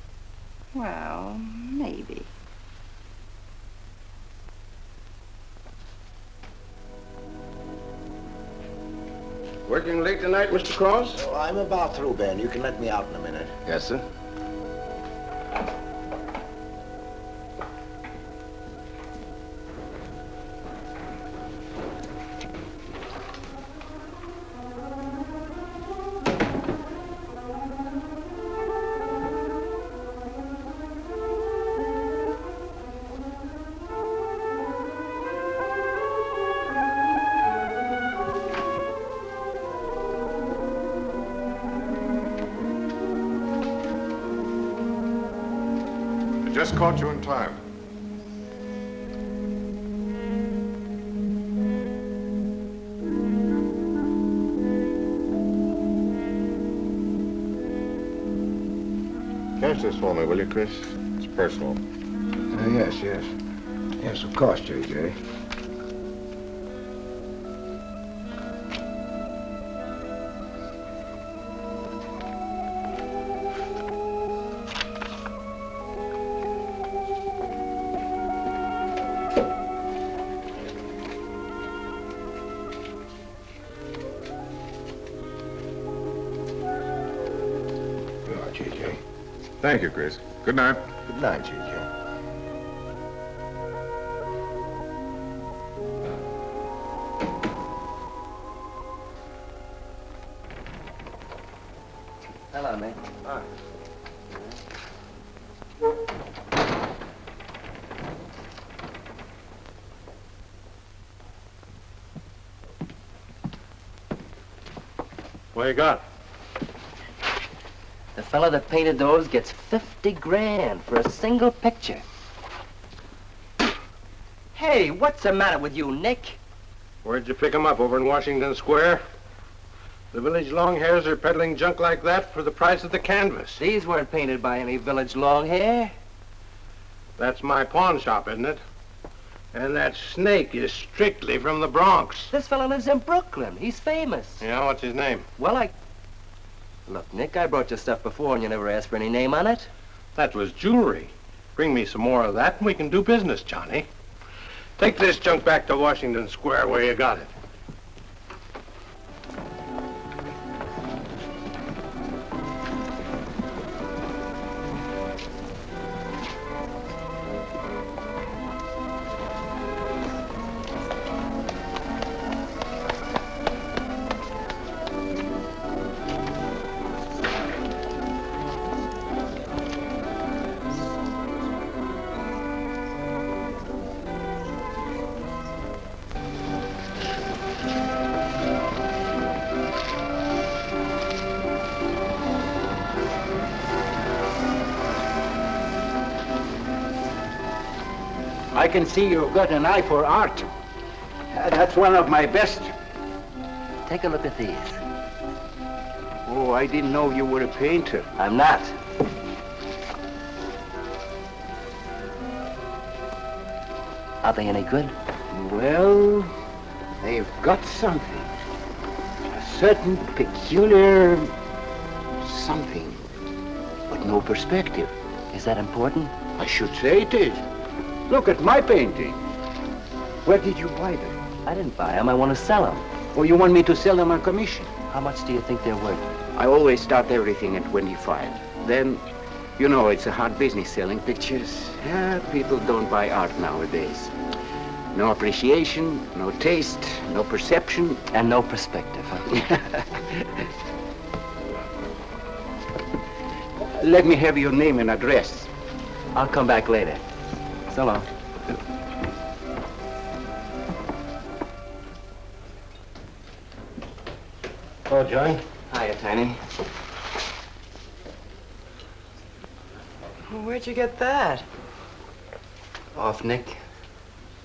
Well, maybe. Working late tonight, Mr. Cross? Oh, I'm about through, Ben. You can let me out in a minute. Yes, sir. Just caught you in time. Cash this for me, will you, Chris? It's personal. Yes. Yes, of course, J.J. Thank you, Chris. Good night. Good night, J.J. Hello, mate. Hi. What you got? The fella that painted those gets 50 grand for a single picture. Hey, what's the matter with you, Nick? Where'd you pick 'em up? Over in Washington Square? The village longhairs are peddling junk like that for the price of the canvas. These weren't painted by any village long hair. That's my pawn shop, isn't it? And that snake is strictly from the Bronx. This fella lives in Brooklyn. He's famous. Yeah, what's his name? Well, Look, Nick, I brought you stuff before and you never asked for any name on it. That was jewelry. Bring me some more of that and we can do business, Johnny. Take this junk back to Washington Square where you got it. I can see you've got an eye for art. That's one of my best. Take a look at these. Oh, I didn't know you were a painter. I'm not. Are they any good? Well, they've got something. A certain peculiar something, but no perspective. Is that important? I should say it is. Look at my painting. Where did you buy them? I didn't buy them. I want to sell them. Oh, you want me to sell them on commission? How much do you think they're worth? I always start everything at 25. Then, you know, it's a hard business selling pictures. Yeah, people don't buy art nowadays. No appreciation, no taste, no perception. And no perspective, huh? Let me have your name and address. I'll come back later. So long. Hello, Joan. Hiya, Tiny. Well, where'd you get that? Off Nick.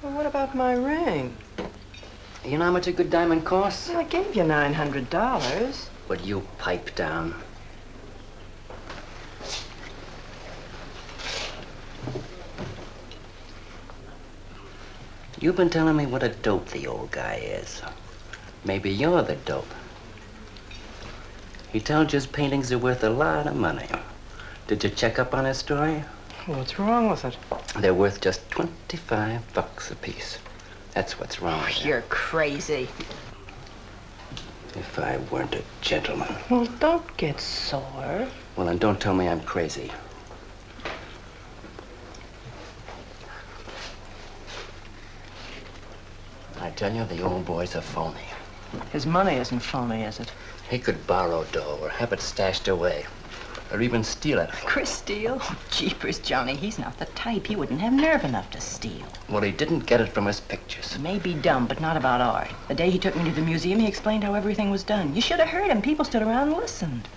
Well, what about my ring? You know how much a good diamond costs? Well, I gave you $900. Would you pipe down? You've been telling me what a dope the old guy is. Maybe you're the dope. He tells you his paintings are worth a lot of money. Did you check up on his story? What's wrong with it? They're worth just $25 a piece. That's what's wrong with You're crazy. If I weren't a gentleman. Well, don't get sore. Well, then don't tell me I'm crazy. I tell you, the old boy's a phony. His money isn't phony, is it? He could borrow dough or have it stashed away. Or even steal it. Chris steal? Oh, jeepers, Johnny, he's not the type. He wouldn't have nerve enough to steal. Well, he didn't get it from his pictures. He may be dumb, but not about art. The day he took me to the museum, he explained how everything was done. You should have heard him. People stood around and listened.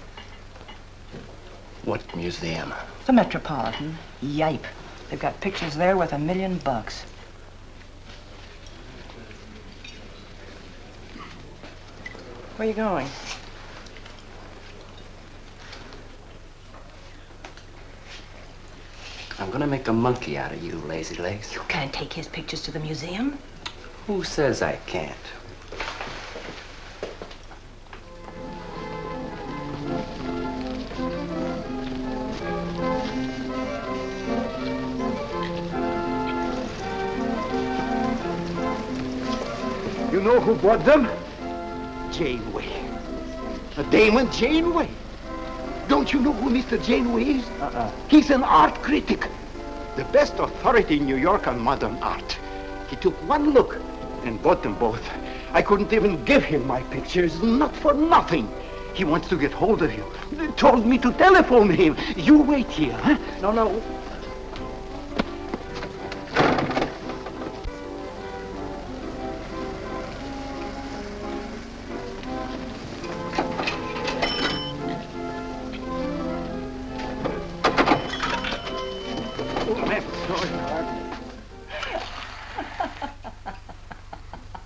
What museum? The Metropolitan. Yipe. They've got pictures there worth $1 million. Where are you going? I'm gonna make a monkey out of you, lazy legs. You can't take his pictures to the museum. Who says I can't? You know who bought them? Janeway. A Damon Janeway. Don't you know who Mr. Janeway is? He's an art critic. The best authority in New York on modern art. He took one look and bought them both. I couldn't even give him my pictures, not for nothing. He wants to get hold of you. Told me to telephone him. You wait here, huh? No.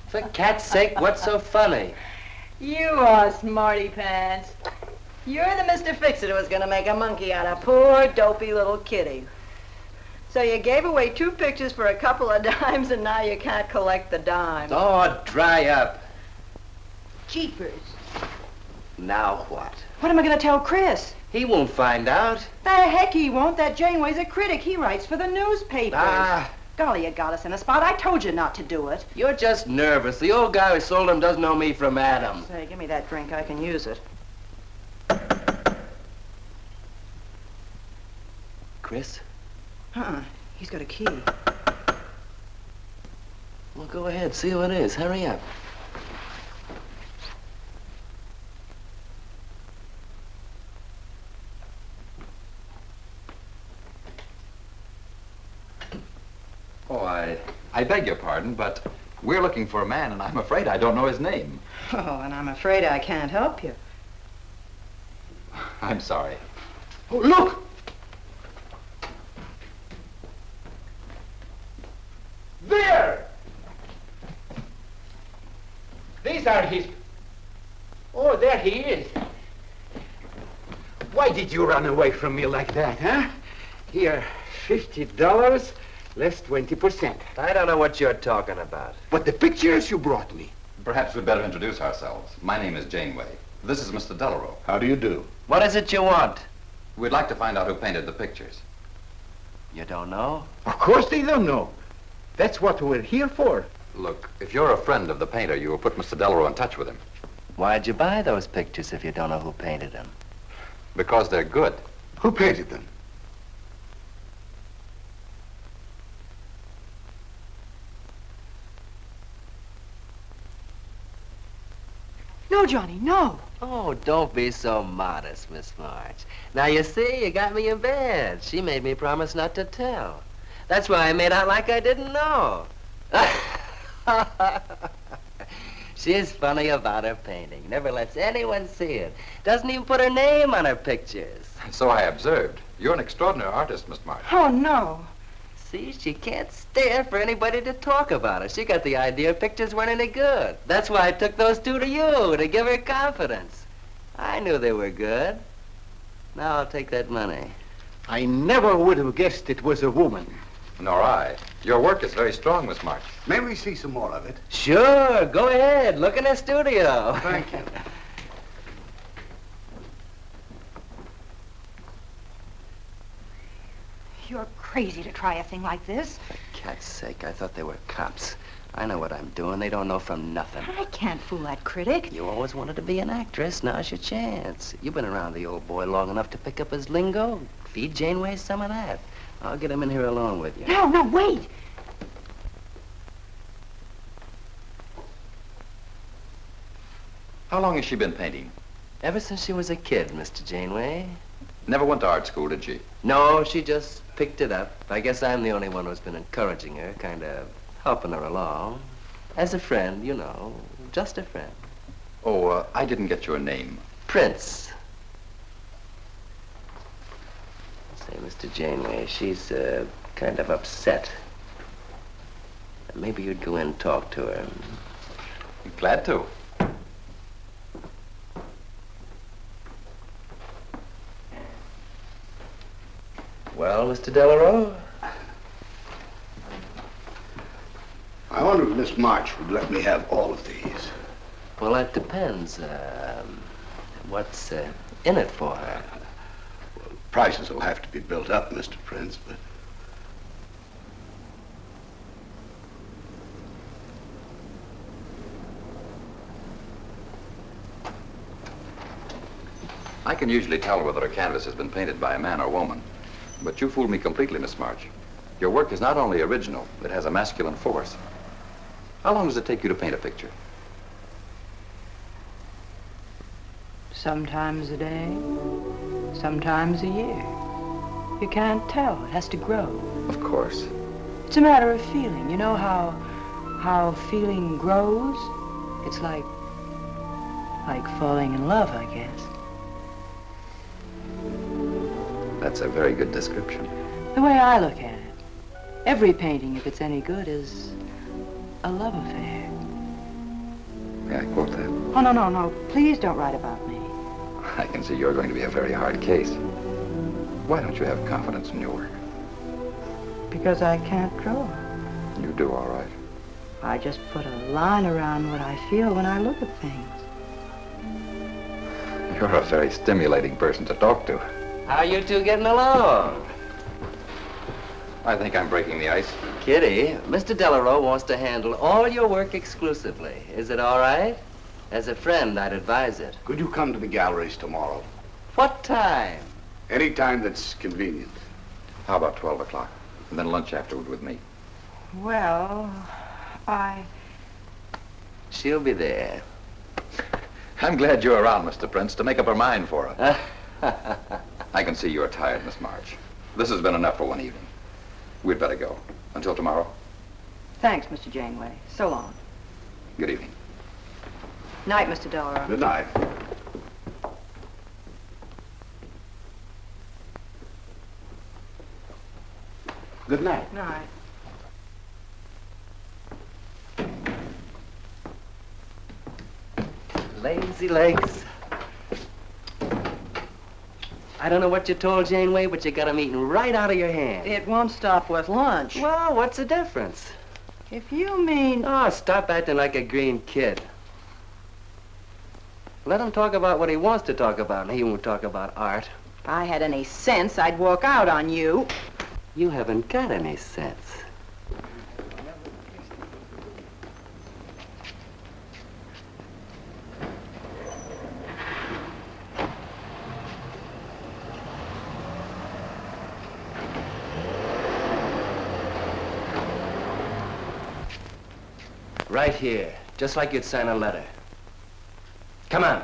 For cat's sake, what's so funny? You are smarty pants. You're the Mr. Fix-It who was gonna make a monkey out of poor, dopey little kitty. So you gave away 2 pictures for a couple of dimes, and now you can't collect the dime. Oh, dry up. Jeepers. Now what? What am I gonna tell Chris? He won't find out. The heck he won't. That Janeway's a critic. He writes for the newspapers. Ah. Golly, you got us in a spot. I told you not to do it. You're just nervous. The old guy who sold him doesn't know me from Adam. Say, give me that drink. I can use it. Chris? He's got a key. Well, go ahead. See who it is. Hurry up. Oh, I beg your pardon, but we're looking for a man, and I'm afraid I don't know his name. Oh, and I'm afraid I can't help you. I'm sorry. Oh, look! There! These are his... Oh, there he is. Why did you run away from me like that, huh? Here, $50, less 20%. I don't know what you're talking about. But the pictures you brought me. Perhaps we'd better introduce ourselves. My name is Janeway. This is Mr. Delarue. How do you do? What is it you want? We'd like to find out who painted the pictures. You don't know? Of course they don't know. That's what we're here for. Look, if you're a friend of the painter, you will put Mr. Delarue in touch with him. Why'd you buy those pictures if you don't know who painted them? Because they're good. Who painted them? No, Johnny, no. Oh, don't be so modest, Miss March. Now, you see, you got me in bed. She made me promise not to tell. That's why I made out like I didn't know. She's funny about her painting. Never lets anyone see it. Doesn't even put her name on her pictures. So I observed. You're an extraordinary artist, Miss March. Oh, no. See, she can't stand for anybody to talk about her. She got the idea pictures weren't any good. That's why I took those two to you, to give her confidence. I knew they were good. Now I'll take that money. I never would have guessed it was a woman. Nor I. Your work is very strong, Miss March. May we see some more of it? Sure, go ahead. Look in the studio. Thank you. You're crazy to try a thing like this. Cat's sake, I thought they were cops. I know what I'm doing. They don't know from nothing. I can't fool that critic. You always wanted to be an actress. Now's your chance. You've been around the old boy long enough to pick up his lingo. Feed Janeway some of that. I'll get him in here alone with you. No, wait. How long has she been painting? Ever since she was a kid, Mr. Janeway. Never went to art school, did she? No, she just picked it up. I guess I'm the only one who's been encouraging her, kind of helping her along. As a friend, you know, just a friend. Oh, I didn't get your name. Prince. Say, Mr. Janeway, she's kind of upset. Maybe you'd go in and talk to her. Glad to. Well, Mr. Delarue? I wonder if Miss March would let me have all of these. Well, that depends. What's in it for her? Well, prices will have to be built up, Mr. Prince, but... I can usually tell whether a canvas has been painted by a man or woman. But you fooled me completely, Miss March. Your work is not only original, it has a masculine force. How long does it take you to paint a picture? Sometimes a day, sometimes a year. You can't tell. It has to grow. Of course. It's a matter of feeling. You know how feeling grows? It's like falling in love, I guess. That's a very good description. The way I look at it, every painting, if it's any good, is a love affair. May I quote that? Oh, no. Please don't write about me. I can see you're going to be a very hard case. Why don't you have confidence in your work? Because I can't draw. You do all right. I just put a line around what I feel when I look at things. You're a very stimulating person to talk to. How you two getting along? I think I'm breaking the ice. Kitty, Mr. Delarue wants to handle all your work exclusively. Is it all right? As a friend, I'd advise it. Could you come to the galleries tomorrow? What time? Any time that's convenient. How about 12 o'clock? And then lunch afterward with me. Well, She'll be there. I'm glad you're around, Mr. Prince, to make up her mind for her. I can see you're tired, Miss March. This has been enough for one evening. We'd better go. Until tomorrow. Thanks, Mr. Janeway. So long. Good evening. Night, Mr. Delarue. Good night. Good night. Night. Lazy legs. I don't know what you told Janeway, but you got 'em eating right out of your hand. It won't stop with lunch. Well, what's the difference? If you mean... Oh, stop acting like a green kid. Let him talk about what he wants to talk about, and he won't talk about art. If I had any sense, I'd walk out on you. You haven't got any sense. Right here, just like you'd sign a letter. Come on.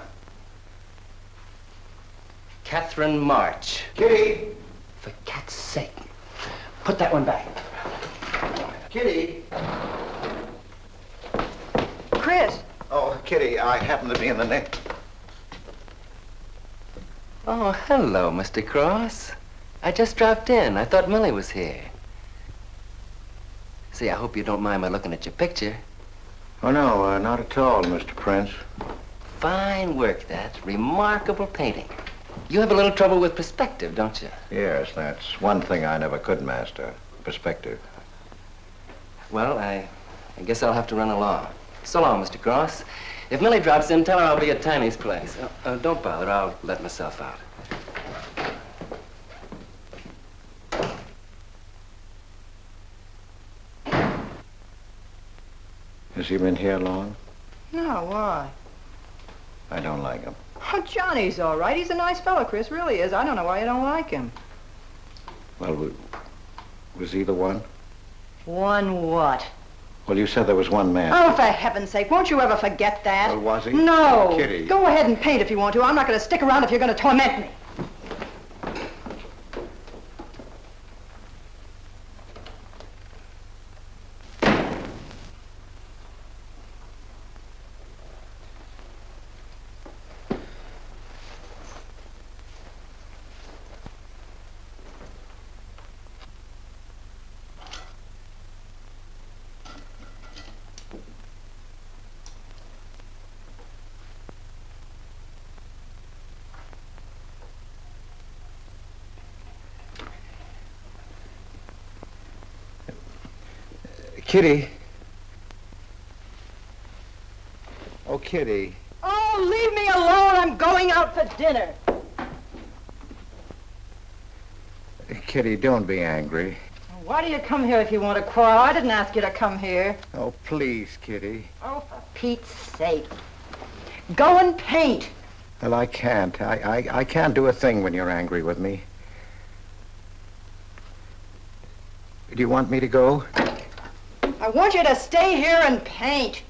Catherine March. Kitty! For cat's sake. Put that one back. Kitty! Chris! Oh, Kitty, I happen to be in the neck. Oh, hello, Mr. Cross. I just dropped in. I thought Millie was here. See, I hope you don't mind my looking at your picture. Oh, no, not at all, Mr. Prince. Fine work, that. Remarkable painting. You have a little trouble with perspective, don't you? Yes, that's one thing I never could master. Perspective. Well, I guess I'll have to run along. So long, Mr. Cross. If Millie drops in, tell her I'll be at Tiny's place. Don't bother. I'll let myself out. Has he been here long? No, why? I don't like him. Oh, Johnny's all right. He's a nice fellow, Chris, really is. I don't know why you don't like him. Well, was he the one? One what? Well, you said there was one man. Oh, for heaven's sake, won't you ever forget that? Well, was he? No. Kitty. Go ahead and paint if you want to. I'm not going to stick around if you're going to torment me. Kitty. Oh, Kitty. Oh, leave me alone. I'm going out for dinner. Kitty, don't be angry. Why do you come here if you want to quarrel? I didn't ask you to come here. Oh, please, Kitty. Oh, for Pete's sake. Go and paint. Well, I can't. I can't do a thing when you're angry with me. Do you want me to go? I want you to stay here and paint.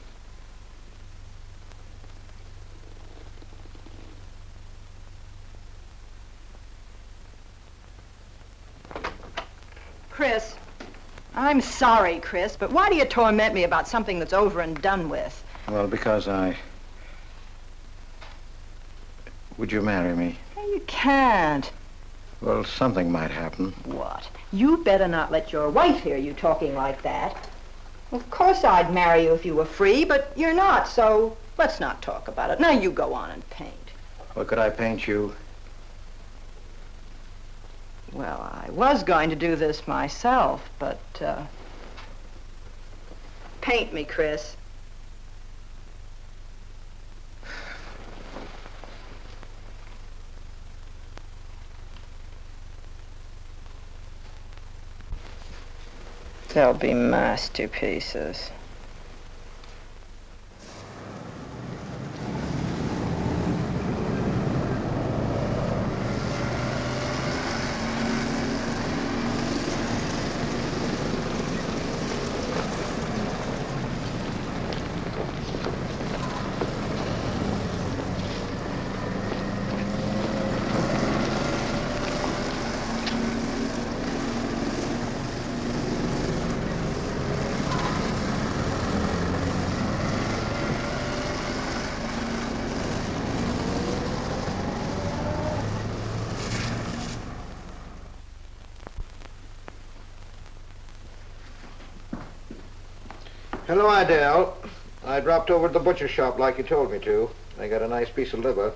Chris, I'm sorry, Chris, but why do you torment me about something that's over and done with? Well, because Would you marry me? You can't. Well, something might happen. What? You better not let your wife hear you talking like that. Of course I'd marry you if you were free, but you're not, so let's not talk about it. Now you go on and paint. Well, could I paint you? Well, I was going to do this myself, but, paint me, Chris. They'll be masterpieces. Hello, Idell. I dropped over to the butcher shop like you told me to. They got a nice piece of liver.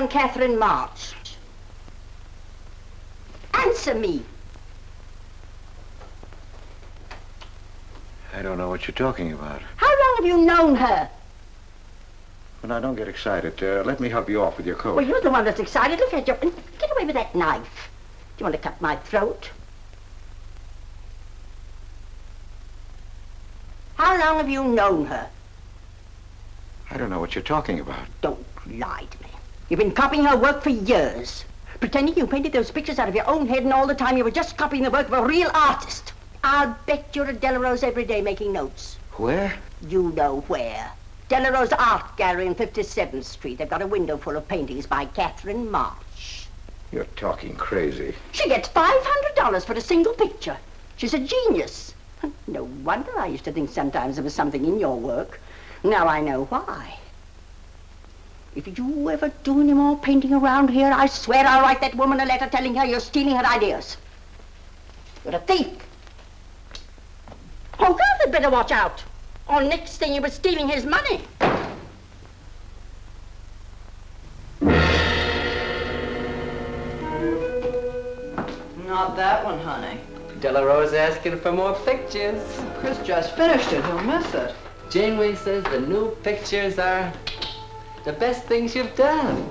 on Catherine March? Answer me. I don't know what you're talking about. How long have you known her? Well, now, don't get excited. Let me help you off with your coat. Well, you're the one that's excited. Look at you. Get away with that knife. Do you want to cut my throat? How long have you known her? I don't know what you're talking about. Don't lie to me. You've been copying her work for years. Pretending you painted those pictures out of your own head, and all the time you were just copying the work of a real artist. I'll bet you're at Delarose every day making notes. Where? You know where. Delarose Art Gallery on 57th Street. They've got a window full of paintings by Catherine March. You're talking crazy. She gets $500 for a single picture. She's a genius. No wonder I used to think sometimes there was something in your work. Now I know why. If you ever do any more painting around here, I swear I'll write that woman a letter telling her you're stealing her ideas. You're a thief. Oh, God, they'd better watch out. Or next thing you were stealing his money. Not that one, honey. Delarose asking for more pictures. Chris just finished it. He'll miss it. Janeway says the new pictures are the best things you've done.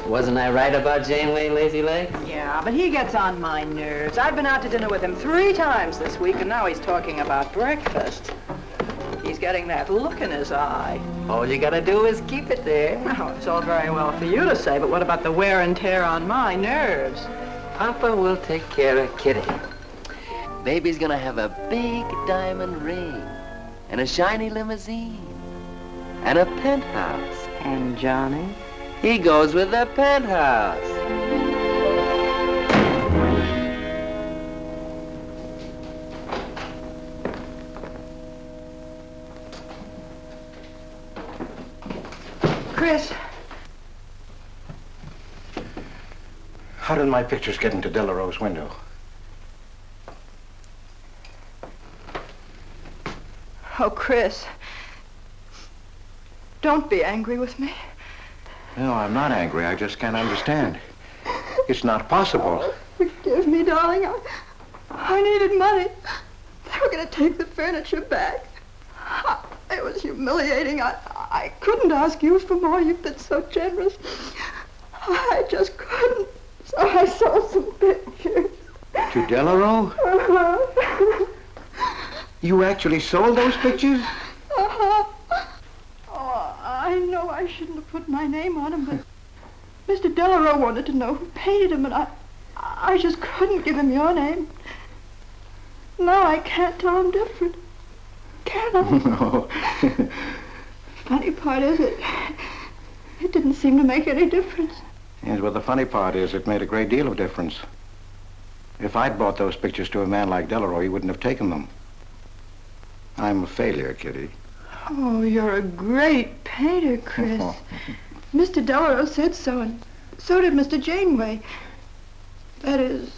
Wasn't I right about Janeway, Lazy Legs? Yeah, but he gets on my nerves. I've been out to dinner with him 3 times this week, and now he's talking about breakfast. He's getting that look in his eye. All you gotta do is keep it there. Oh, it's all very well for you to say, but what about the wear and tear on my nerves? Papa will take care of Kitty. Baby's gonna have a big diamond ring, and a shiny limousine, and a penthouse. And Johnny? He goes with the penthouse. Chris. How did my pictures get into Delarose's window? Oh, Chris. Don't be angry with me. No, I'm not angry. I just can't understand. It's not possible. Forgive me, darling. I needed money. They were going to take the furniture back. It was humiliating. I couldn't ask you for more. You've been so generous. I just couldn't. So I sold some pictures. To Delarose? Uh-huh. You actually sold those pictures? Uh-huh. Oh, I know I shouldn't have put my name on them, but Mr. Delarose wanted to know who painted them, and I just couldn't give him your name. Now I can't tell him different. Can I? No. Funny part is it didn't seem to make any difference. Yes, well, the funny part is it made a great deal of difference. If I'd bought those pictures to a man like Delarose, he wouldn't have taken them. I'm a failure, Kitty. Oh, you're a great painter, Chris. Mr. Delarose said so, and so did Mr. Janeway. That is,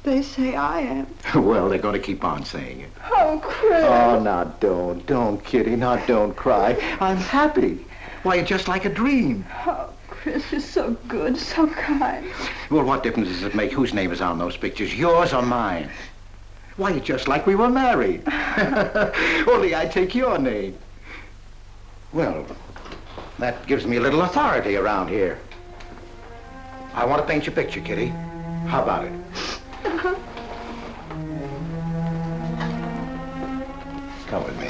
they say I am. Well, they're going to keep on saying it. Oh, Chris. Oh, now don't, Kitty. Now don't cry. I'm happy. Why, you're just like a dream. Oh, Chris, you're so good, so kind. Well, what difference does it make whose name is on those pictures, yours or mine? Why, you're just like we were married. Only I take your name. Well, that gives me a little authority around here. I want to paint your picture, Kitty. How about it? Come with me.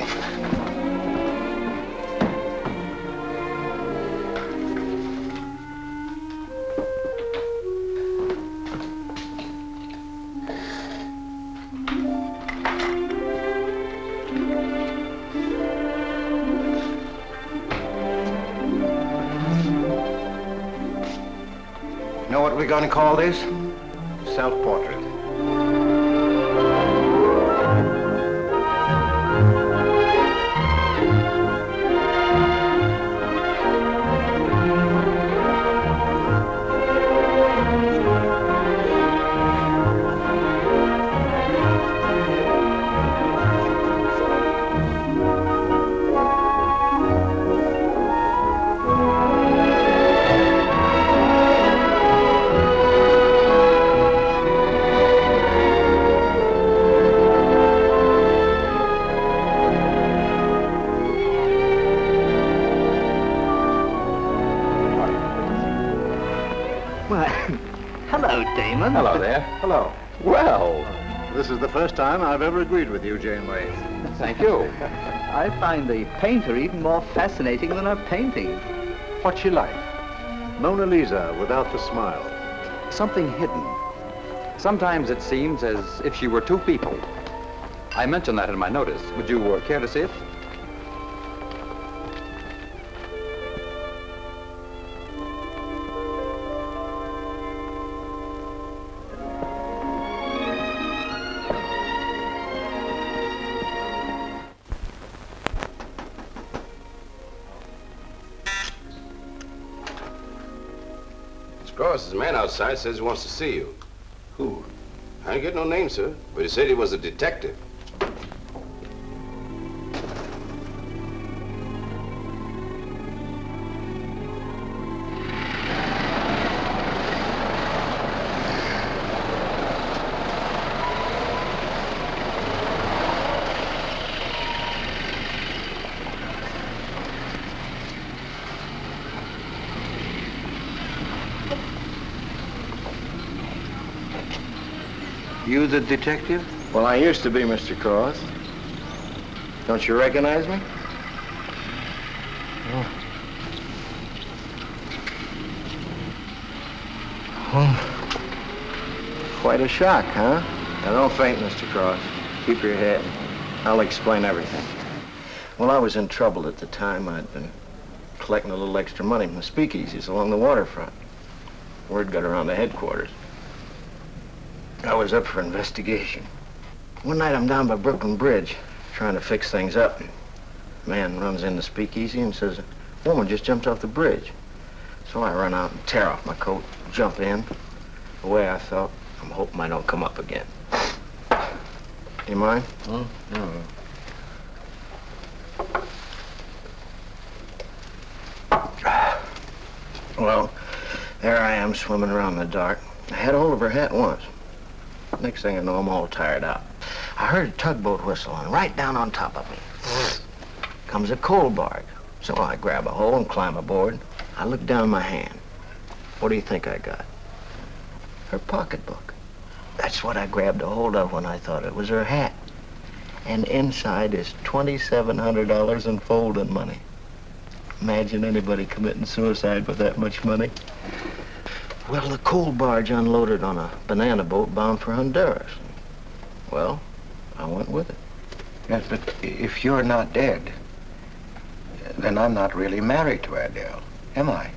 Know what we're going to call this? Self-portrait. Why, hello, Damon. Hello there. Hello. Well, This is the first time I've ever agreed with you, Janeway. thank you. I find the painter even more fascinating than her painting. What's she like? Mona Lisa without the smile. Something hidden. Sometimes it seems as if she were two people. I mentioned that in my notice. Would you care to see it? There's a man outside says he wants to see you. Who? I ain't get no name, sir, but he said he was a detective. You the detective? Well, I used to be, Mr. Cross. Don't you recognize me? Quite a shock, huh? Now, don't faint, Mr. Cross. Keep your head. I'll explain everything. Well, I was in trouble at the time. I'd been collecting a little extra money from the speakeasies along the waterfront. Word got around to headquarters. I was up for investigation. One night I'm down by Brooklyn Bridge, trying to fix things up. A man runs in the speakeasy and says, a woman just jumped off the bridge. So I run out and tear off my coat, jump in. The way I felt, I'm hoping I don't come up again. You mind? No. Well, there I am swimming around in the dark. I had hold of her hat once. Next thing I know, I'm all tired out. I heard a tugboat whistle, and right down on top of me comes a coal barge. So I grab a hole and climb aboard. I look down my hand. What do you think I got? Her pocketbook. That's what I grabbed a hold of when I thought it was her hat. And inside is $2,700 in folding money. Imagine anybody committing suicide with that much money. Well, the coal barge unloaded on a banana boat bound for Honduras. Well, I went with it. Yes, but if you're not dead, then I'm not really married to Adele, am I?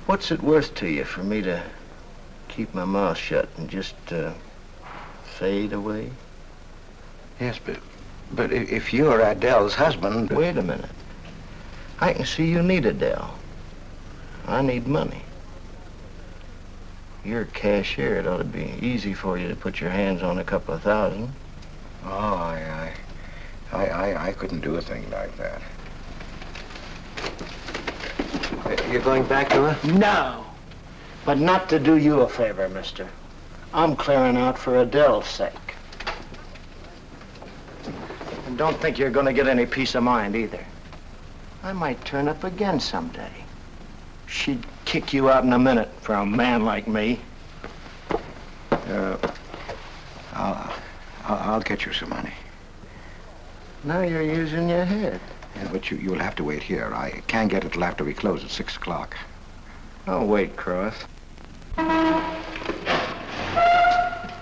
What's it worth to you for me to keep my mouth shut and just fade away? Yes, but if you're Adele's husband... Wait a minute. I can see you need Adele. I need money. You're a cashier. It ought to be easy for you to put your hands on a couple of thousand. Oh, I couldn't do a thing like that. You're going back to her? No. But not to do you a favor, mister. I'm clearing out for Adele's sake. And don't think you're going to get any peace of mind either. I might turn up again someday. She'd kick you out in a minute for a man like me. I'll get you some money. Now you're using your head. Yeah, but you'll have to wait here. I can't get it till after we close at 6 o'clock. I'll wait, Cross.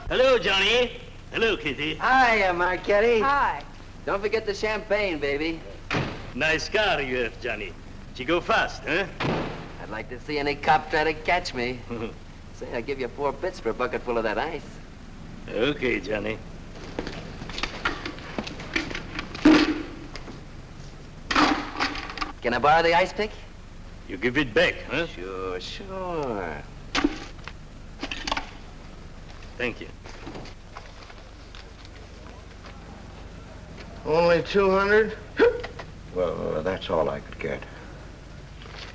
Hello, Johnny. Hello, Kitty. Hi, Marquetti. Hi. Don't forget the champagne, baby. Nice car you have, Johnny. She go fast, huh? I'd like to see any cop try to catch me. Say, I'll give you 4 bits for a bucket full of that ice. Okay, Johnny. Can I borrow the ice pick? You give it back, huh? Sure. Thank you. Only 200? Well, that's all I could get.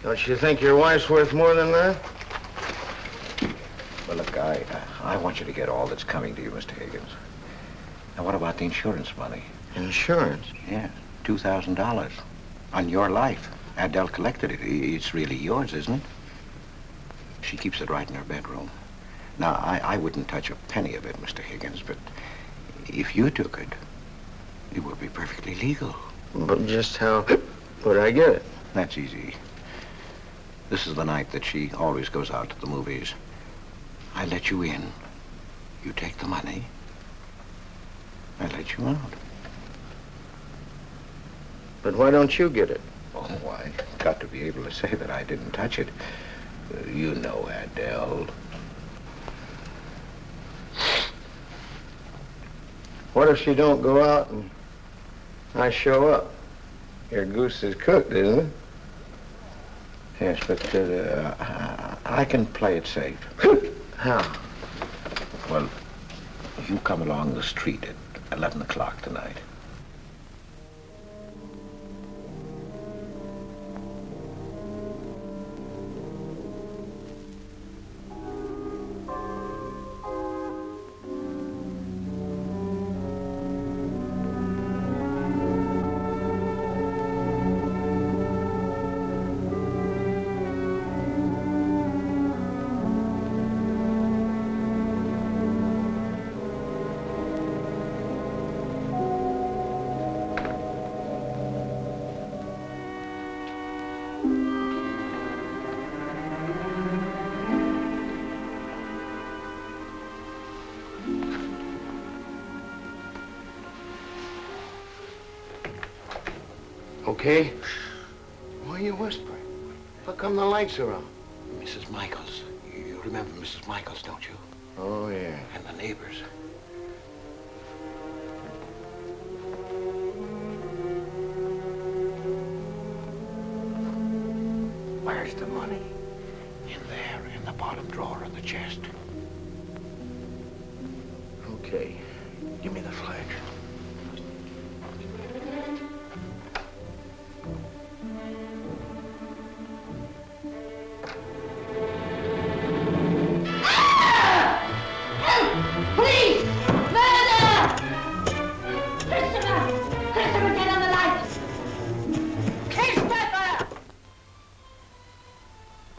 Don't you think your wife's worth more than that? Well, look, I want you to get all that's coming to you, Mr. Higgins. Now, what about the insurance money? Insurance? Yeah, $2,000 on your life. Adele collected it. It's really yours, isn't it? She keeps it right in her bedroom. Now, I wouldn't touch a penny of it, Mr. Higgins, but if you took it, it would be perfectly legal. But just how would I get it? That's easy. This is the night that she always goes out to the movies. I let you in. You take the money. I let you out. But why don't you get it? Oh, I got to be able to say that I didn't touch it. You know, Adele. What if she don't go out and I show up? Your goose is cooked, isn't it? Yes, but I can play it safe. How? Well, you come along the street at 11 o'clock tonight. Okay? Why are you whispering? How come the lights are on? Mrs. Michaels. You remember Mrs. Michaels, don't you? Oh, yeah. And the neighbors. Where's the money? In there, in the bottom drawer of the chest. Okay. Give me the flash. Please! Murder! Christopher! Christopher, get on the lights! Christopher!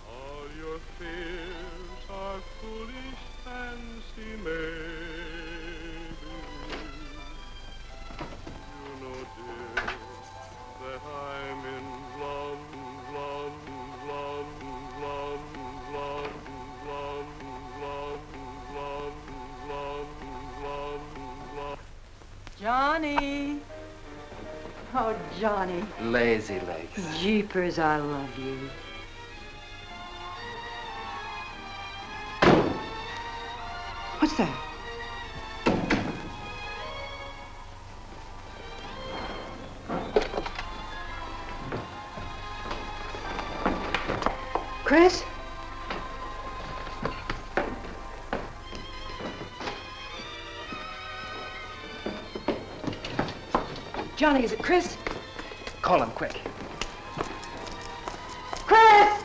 All your fears are foolish fancy, maybe. You know, dear, that I'm in love, love, love, love, love, love, love, love, love, love, love. Johnny. Oh, Johnny. Lazy legs. Jeepers, I love you. What's that? Chris? Johnny, is it Chris? Call him quick. Chris!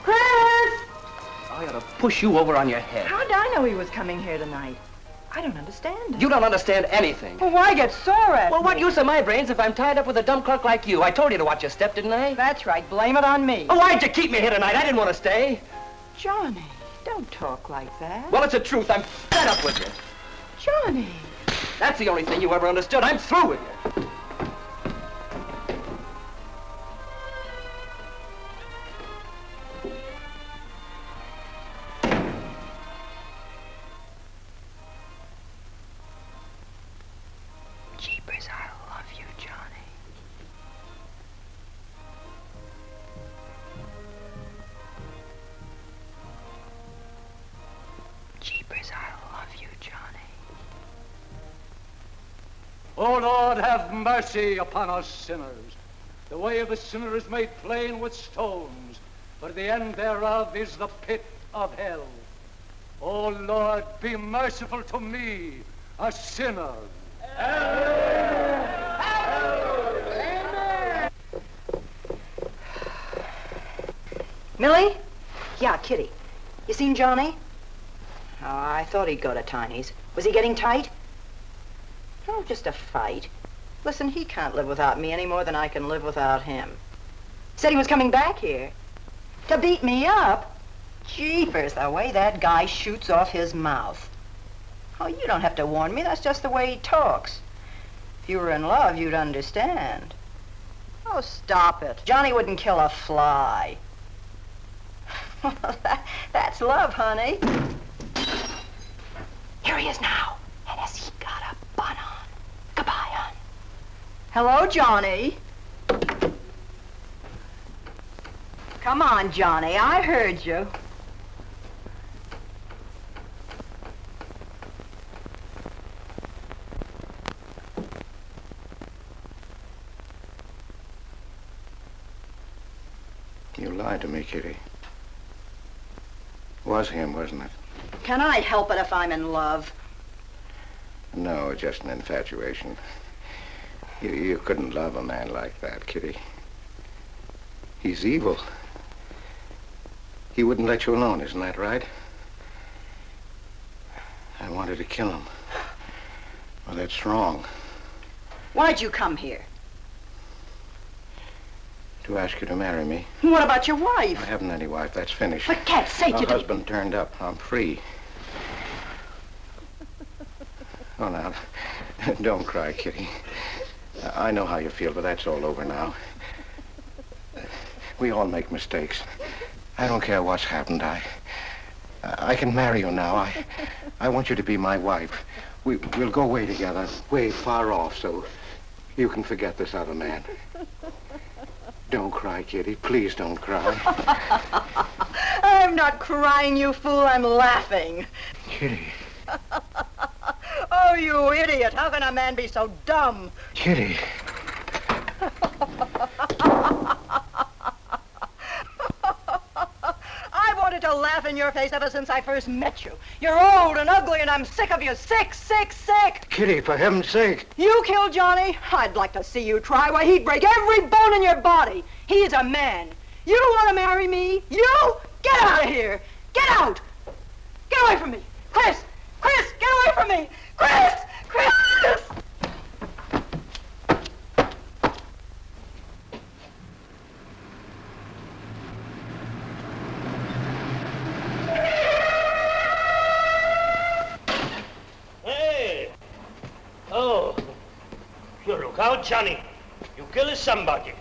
Chris! I ought to push you over on your head. How did I know he was coming here tonight? I don't understand. You don't understand anything. Well, why get sore at Well, me? what use are my brains if I'm tied up with a dumb clerk like you? I told you to watch your step, didn't I? That's right. Blame it on me. Oh, why'd you keep me here tonight? I didn't want to stay. Johnny, don't talk like that. Well, it's the truth. I'm fed up with you. Johnny. That's the only thing you ever understood. I'm through with you. Jeepers, I love you, Johnny. Jeepers, I love you, Johnny. O Lord, have mercy upon us sinners. The way of the sinner is made plain with stones, but the end thereof is the pit of hell. O Lord, be merciful to me, a sinner. Millie? Yeah, Kitty. You seen Johnny? Oh, I thought he'd go to Tiny's. Was he getting tight? Oh, just a fight. Listen, he can't live without me any more than I can live without him. Said he was coming back here. To beat me up? Jeepers, the way that guy shoots off his mouth. Oh, you don't have to warn me. That's just the way he talks. If you were in love, you'd understand. Oh, stop it. Johnny wouldn't kill a fly. That's love, honey. Here he is now. And has he got a bun on? Goodbye, hon. Hello, Johnny. Come on, Johnny. I heard you. You lied to me, Kitty. It was him, wasn't it? Can I help it if I'm in love? No, just an infatuation. You couldn't love a man like that, Kitty. He's evil. He wouldn't let you alone, isn't that right? I wanted to kill him. Well, that's wrong. Why'd you come here? To ask you to marry me. What about your wife? I haven't any wife. That's finished. For cat's sake, My you husband turned up. I'm free. Oh, now, don't cry, Kitty. I know how you feel, but that's all over now. We all make mistakes. I don't care what's happened. I can marry you now. I want you to be my wife. We'll go away together, way far off, so you can forget this other man. Don't cry, Kitty. Please don't cry. I'm not crying, you fool. I'm laughing. Kitty. Oh, you idiot. How can a man be so dumb? Kitty. I wanted to laugh in your face ever since I first met you. You're old and ugly, and I'm sick of you. Sick, sick, sick. Kitty, for heaven's sake. You killed Johnny? I'd like to see you try. Why, he'd break every bone in your body. He's a man. You want to marry me? You? Get out of here. Get out. Get away from me. Chris! Chris, get away from me. Chris! Chris! Hey! Oh, you look out, Johnny. You kill somebody.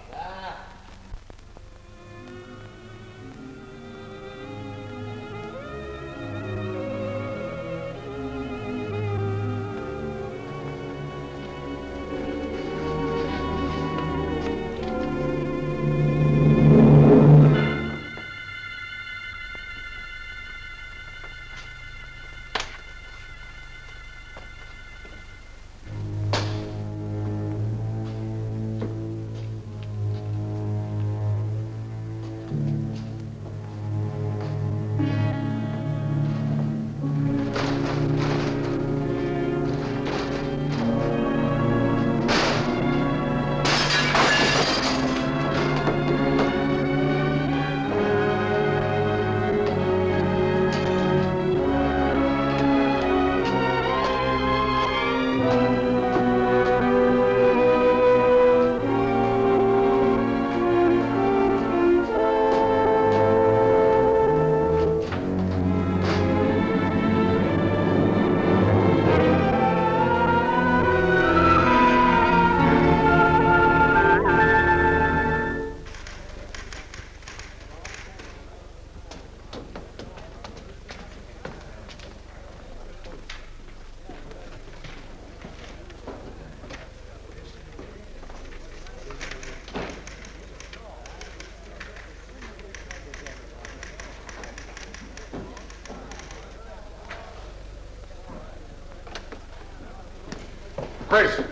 Chris.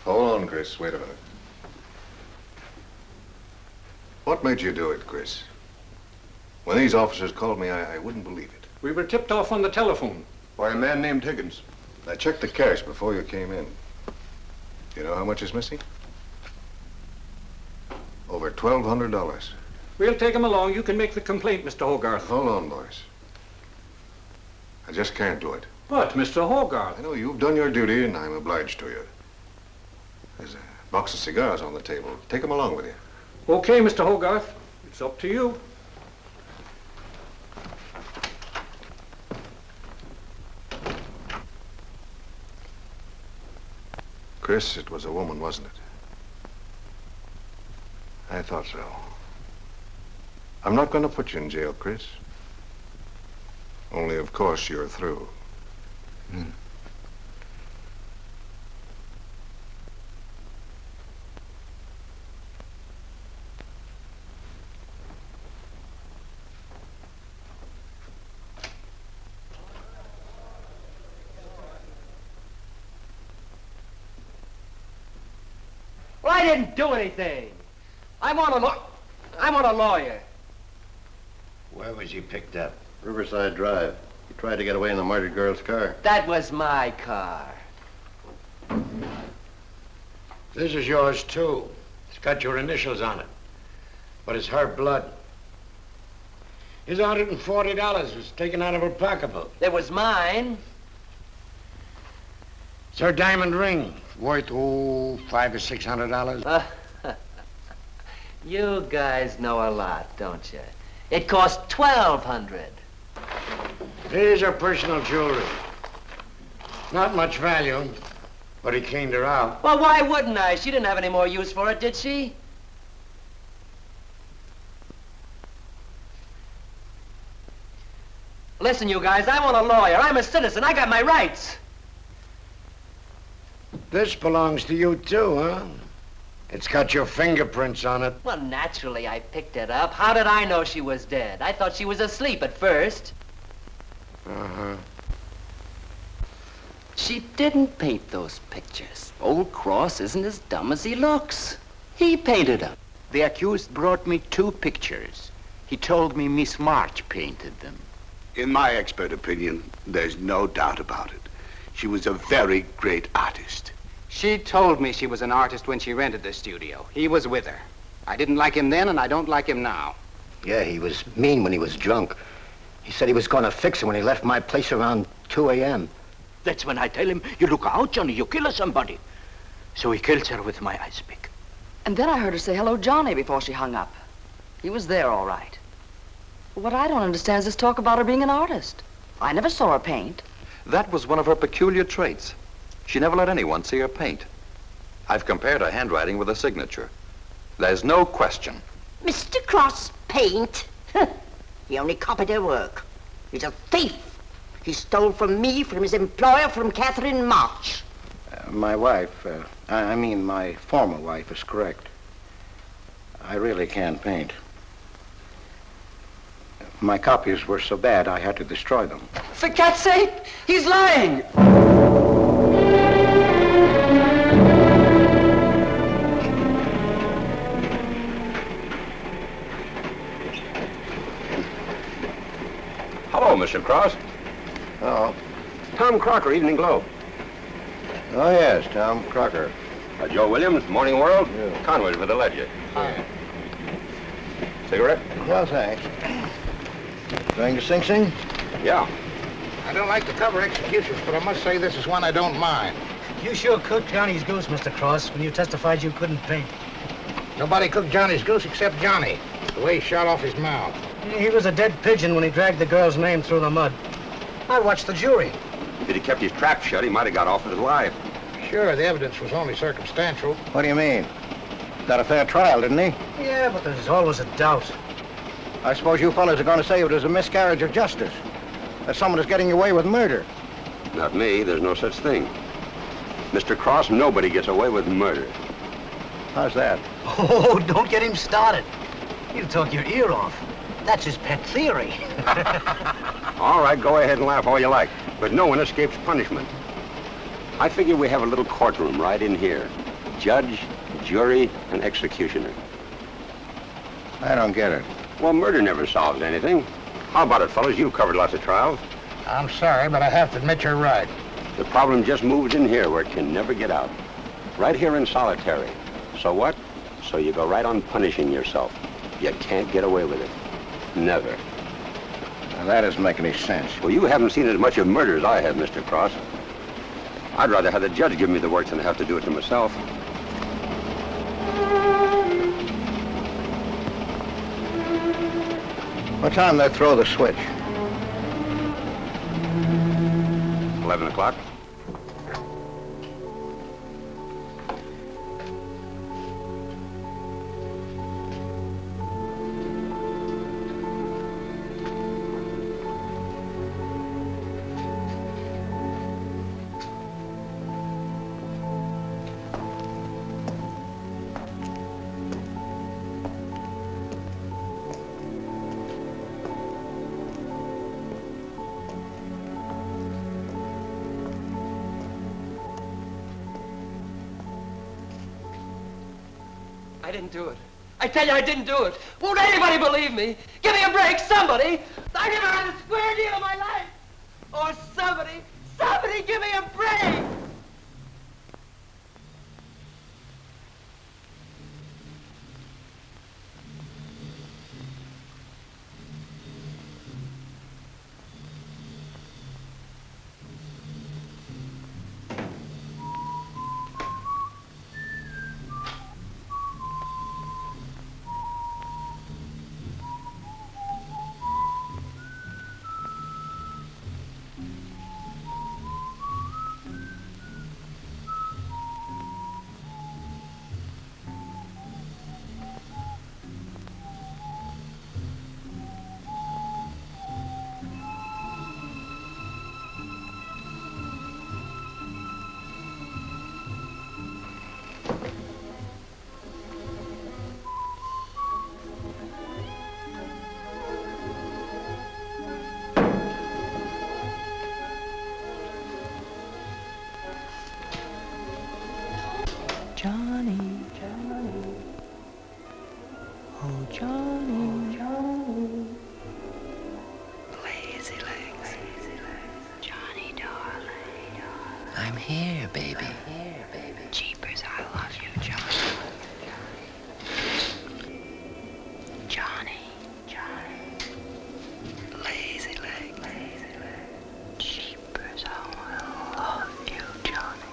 Hold on, Chris. Wait a minute. What made you do it, Chris? When these officers called me, I wouldn't believe it. We were tipped off on the telephone. By a man named Higgins. I checked the cash before you came in. You know how much is missing? Over $1,200. We'll take him along. You can make the complaint, Mr. Hogarth. Hold on, boys. I just can't do it. But, Mr. Hogarth... I know you've done your duty, and I'm obliged to you. There's a box of cigars on the table. Take them along with you. Okay, Mr. Hogarth. It's up to you. Chris, it was a woman, wasn't it? I thought so. I'm not going to put you in jail, Chris. Only, of course, you're through. Well, I didn't do anything. I'm on a lawyer. Where was he picked up? Riverside Drive. He tried to get away in the murdered girl's car. That was my car. This is yours, too. It's got your initials on it. But it's her blood. His $140 was taken out of her pocketbook. It was mine. It's her diamond ring, worth, $500 or $600. You guys know a lot, don't you? It cost $1,200. Here's her personal jewelry. Not much value, but he cleaned her out. Well, why wouldn't I? She didn't have any more use for it, did she? Listen, you guys, I want a lawyer. I'm a citizen. I got my rights. This belongs to you, too, huh? It's got your fingerprints on it. Well, naturally, I picked it up. How did I know she was dead? I thought she was asleep at first. Uh-huh. She didn't paint those pictures. Old Cross isn't as dumb as he looks. He painted them. The accused brought me 2 pictures. He told me Miss March painted them. In my expert opinion, there's no doubt about it. She was a very great artist. She told me she was an artist when she rented the studio. He was with her. I didn't like him then, and I don't like him now. Yeah, he was mean when he was drunk. He said he was going to fix her when he left my place around 2 a.m. That's when I tell him, you look out, Johnny, you kill somebody. So he kills her with my ice pick. And then I heard her say hello, Johnny, before she hung up. He was there, all right. What I don't understand is this talk about her being an artist. I never saw her paint. That was one of her peculiar traits. She never let anyone see her paint. I've compared her handwriting with a signature. There's no question. Mr. Cross paint? He only copied her work. He's a thief. He stole from me, from his employer, from Catherine March. My wife, I mean my former wife, is correct. I really can't paint. My copies were so bad I had to destroy them. For God's sake, he's lying! Hello, Mr. Cross. Oh. Tom Crocker, Evening Globe. Oh, yes, Tom Crocker. Joe Williams, Morning World. Yeah. Conway's with the ledger. Hi. Cigarette? No, thanks. Going to Sing Sing? Yeah. I don't like to cover executions, but I must say this is one I don't mind. You sure cooked Johnny's goose, Mr. Cross, when you testified you couldn't paint. Nobody cooked Johnny's goose except Johnny. The way he shot off his mouth. He was a dead pigeon when he dragged the girl's name through the mud. I watched the jury. If he'd kept his trap shut, he might have got off with his life. Sure, the evidence was only circumstantial. What do you mean? Got a fair trial, didn't he? Yeah, but there's always a doubt. I suppose you fellas are going to say it was a miscarriage of justice. That someone is getting away with murder. Not me. There's no such thing. Mr. Cross, nobody gets away with murder. How's that? Oh, don't get him started. He'll talk your ear off. That's his pet theory. All right, go ahead and laugh all you like, but no one escapes punishment. I figure we have a little courtroom right in here. Judge, jury, and executioner. I don't get it. Well, murder never solves anything. How about it, fellas? You've covered lots of trials. I'm sorry, but I have to admit you're right. The problem just moved in here where it can never get out. Right here in solitary. So what? So you go right on punishing yourself. You can't get away with it. Never. Now, that doesn't make any sense. Well, you haven't seen as much of murder as I have, Mr. Cross. I'd rather have the judge give me the work than have to do it to myself. What time they throw the switch? 11 o'clock. I didn't do it. I tell you, I didn't do it. Won't anybody believe me? Give me a break, somebody. I never had a square deal in my life. Or somebody give me a break. Johnny, oh Johnny, Lazy legs. Johnny, darling. I'm here, baby. Jeepers, I love you, Johnny. Johnny. Lazy legs. Jeepers, I love you, Johnny.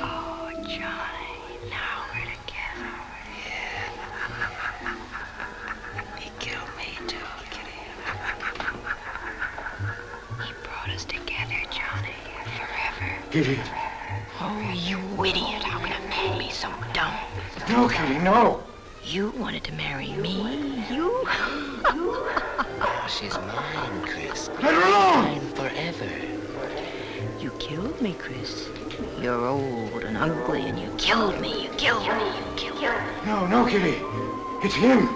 Oh, Johnny, now we're together. Yeah. He killed me too, Kitty. He brought us together, Johnny, forever. Kitty. Oh, you idiot. How can a man be so dumb? No, Kitty, no. You wanted to marry me. You? Now she's mine, Chris. Let her alone. Mine forever. You killed me, Chris. You're old and ugly, and you killed me. You killed me. No, Kitty. It's him.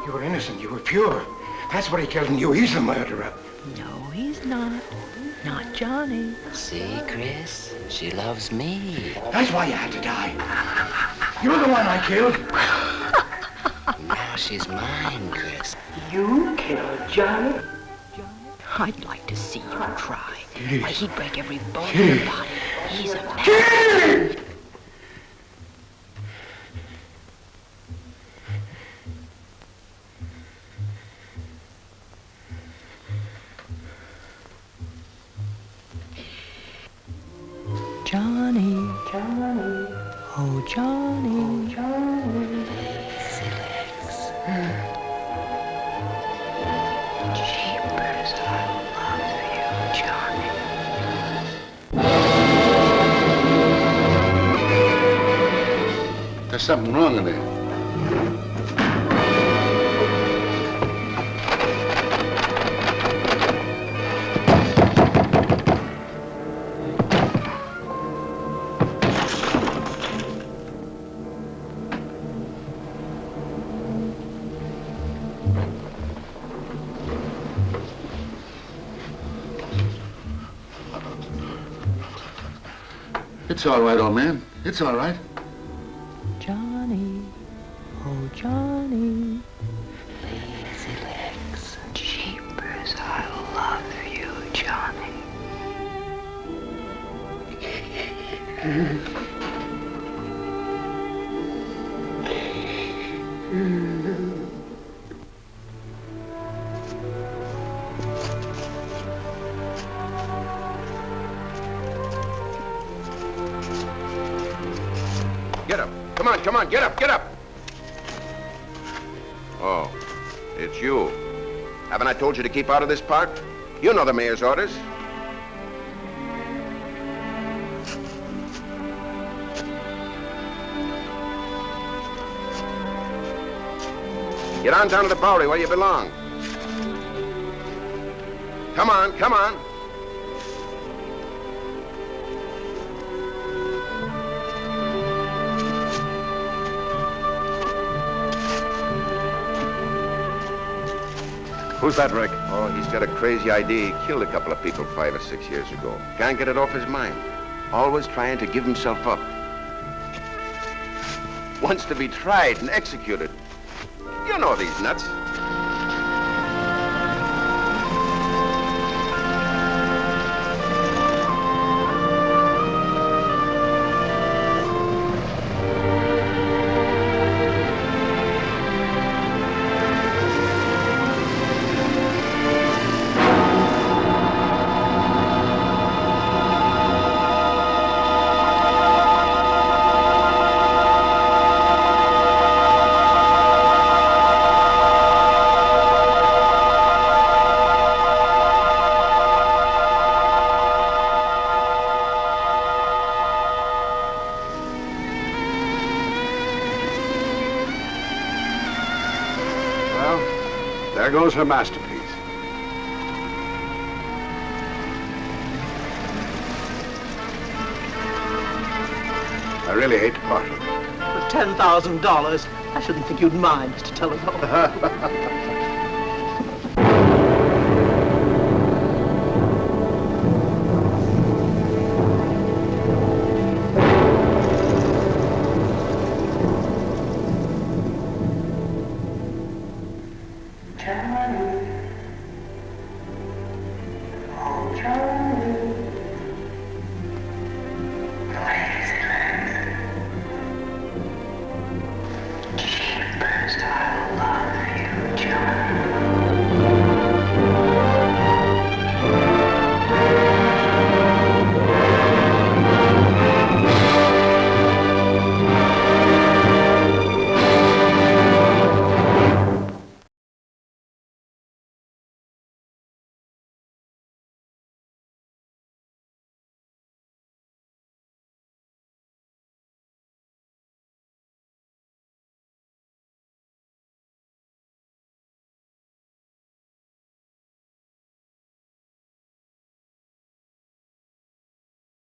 You were innocent. You were pure. That's what he killed in you. He's the murderer. No, he's not. Not Johnny. See, Chris? She loves me. That's why you had to die. You're the one I killed. Now she's mine, Chris. You killed Johnny? I'd like to see you try. Why, he'd break every bone in your body. He's a man. Johnny, oh Johnny, Jeepers, I love you, Johnny. There's something wrong in there. It's all right, old man. It's all right. Johnny, oh Johnny. Lazy legs. Jeepers, I love you, Johnny. Get up. Come on, get up, get up. Oh, it's you. Haven't I told you to keep out of this park? You know the mayor's orders. Get on down to the Bowery where you belong. Come on, come on. Who's that, Rick? Oh, he's got a crazy idea. He killed a couple of people 5 or 6 years ago. Can't get it off his mind. Always trying to give himself up. Wants to be tried and executed. You know these nuts. There goes her masterpiece. I really hate to part with it. For $10,000, I shouldn't think you'd mind, Mr. Telephone.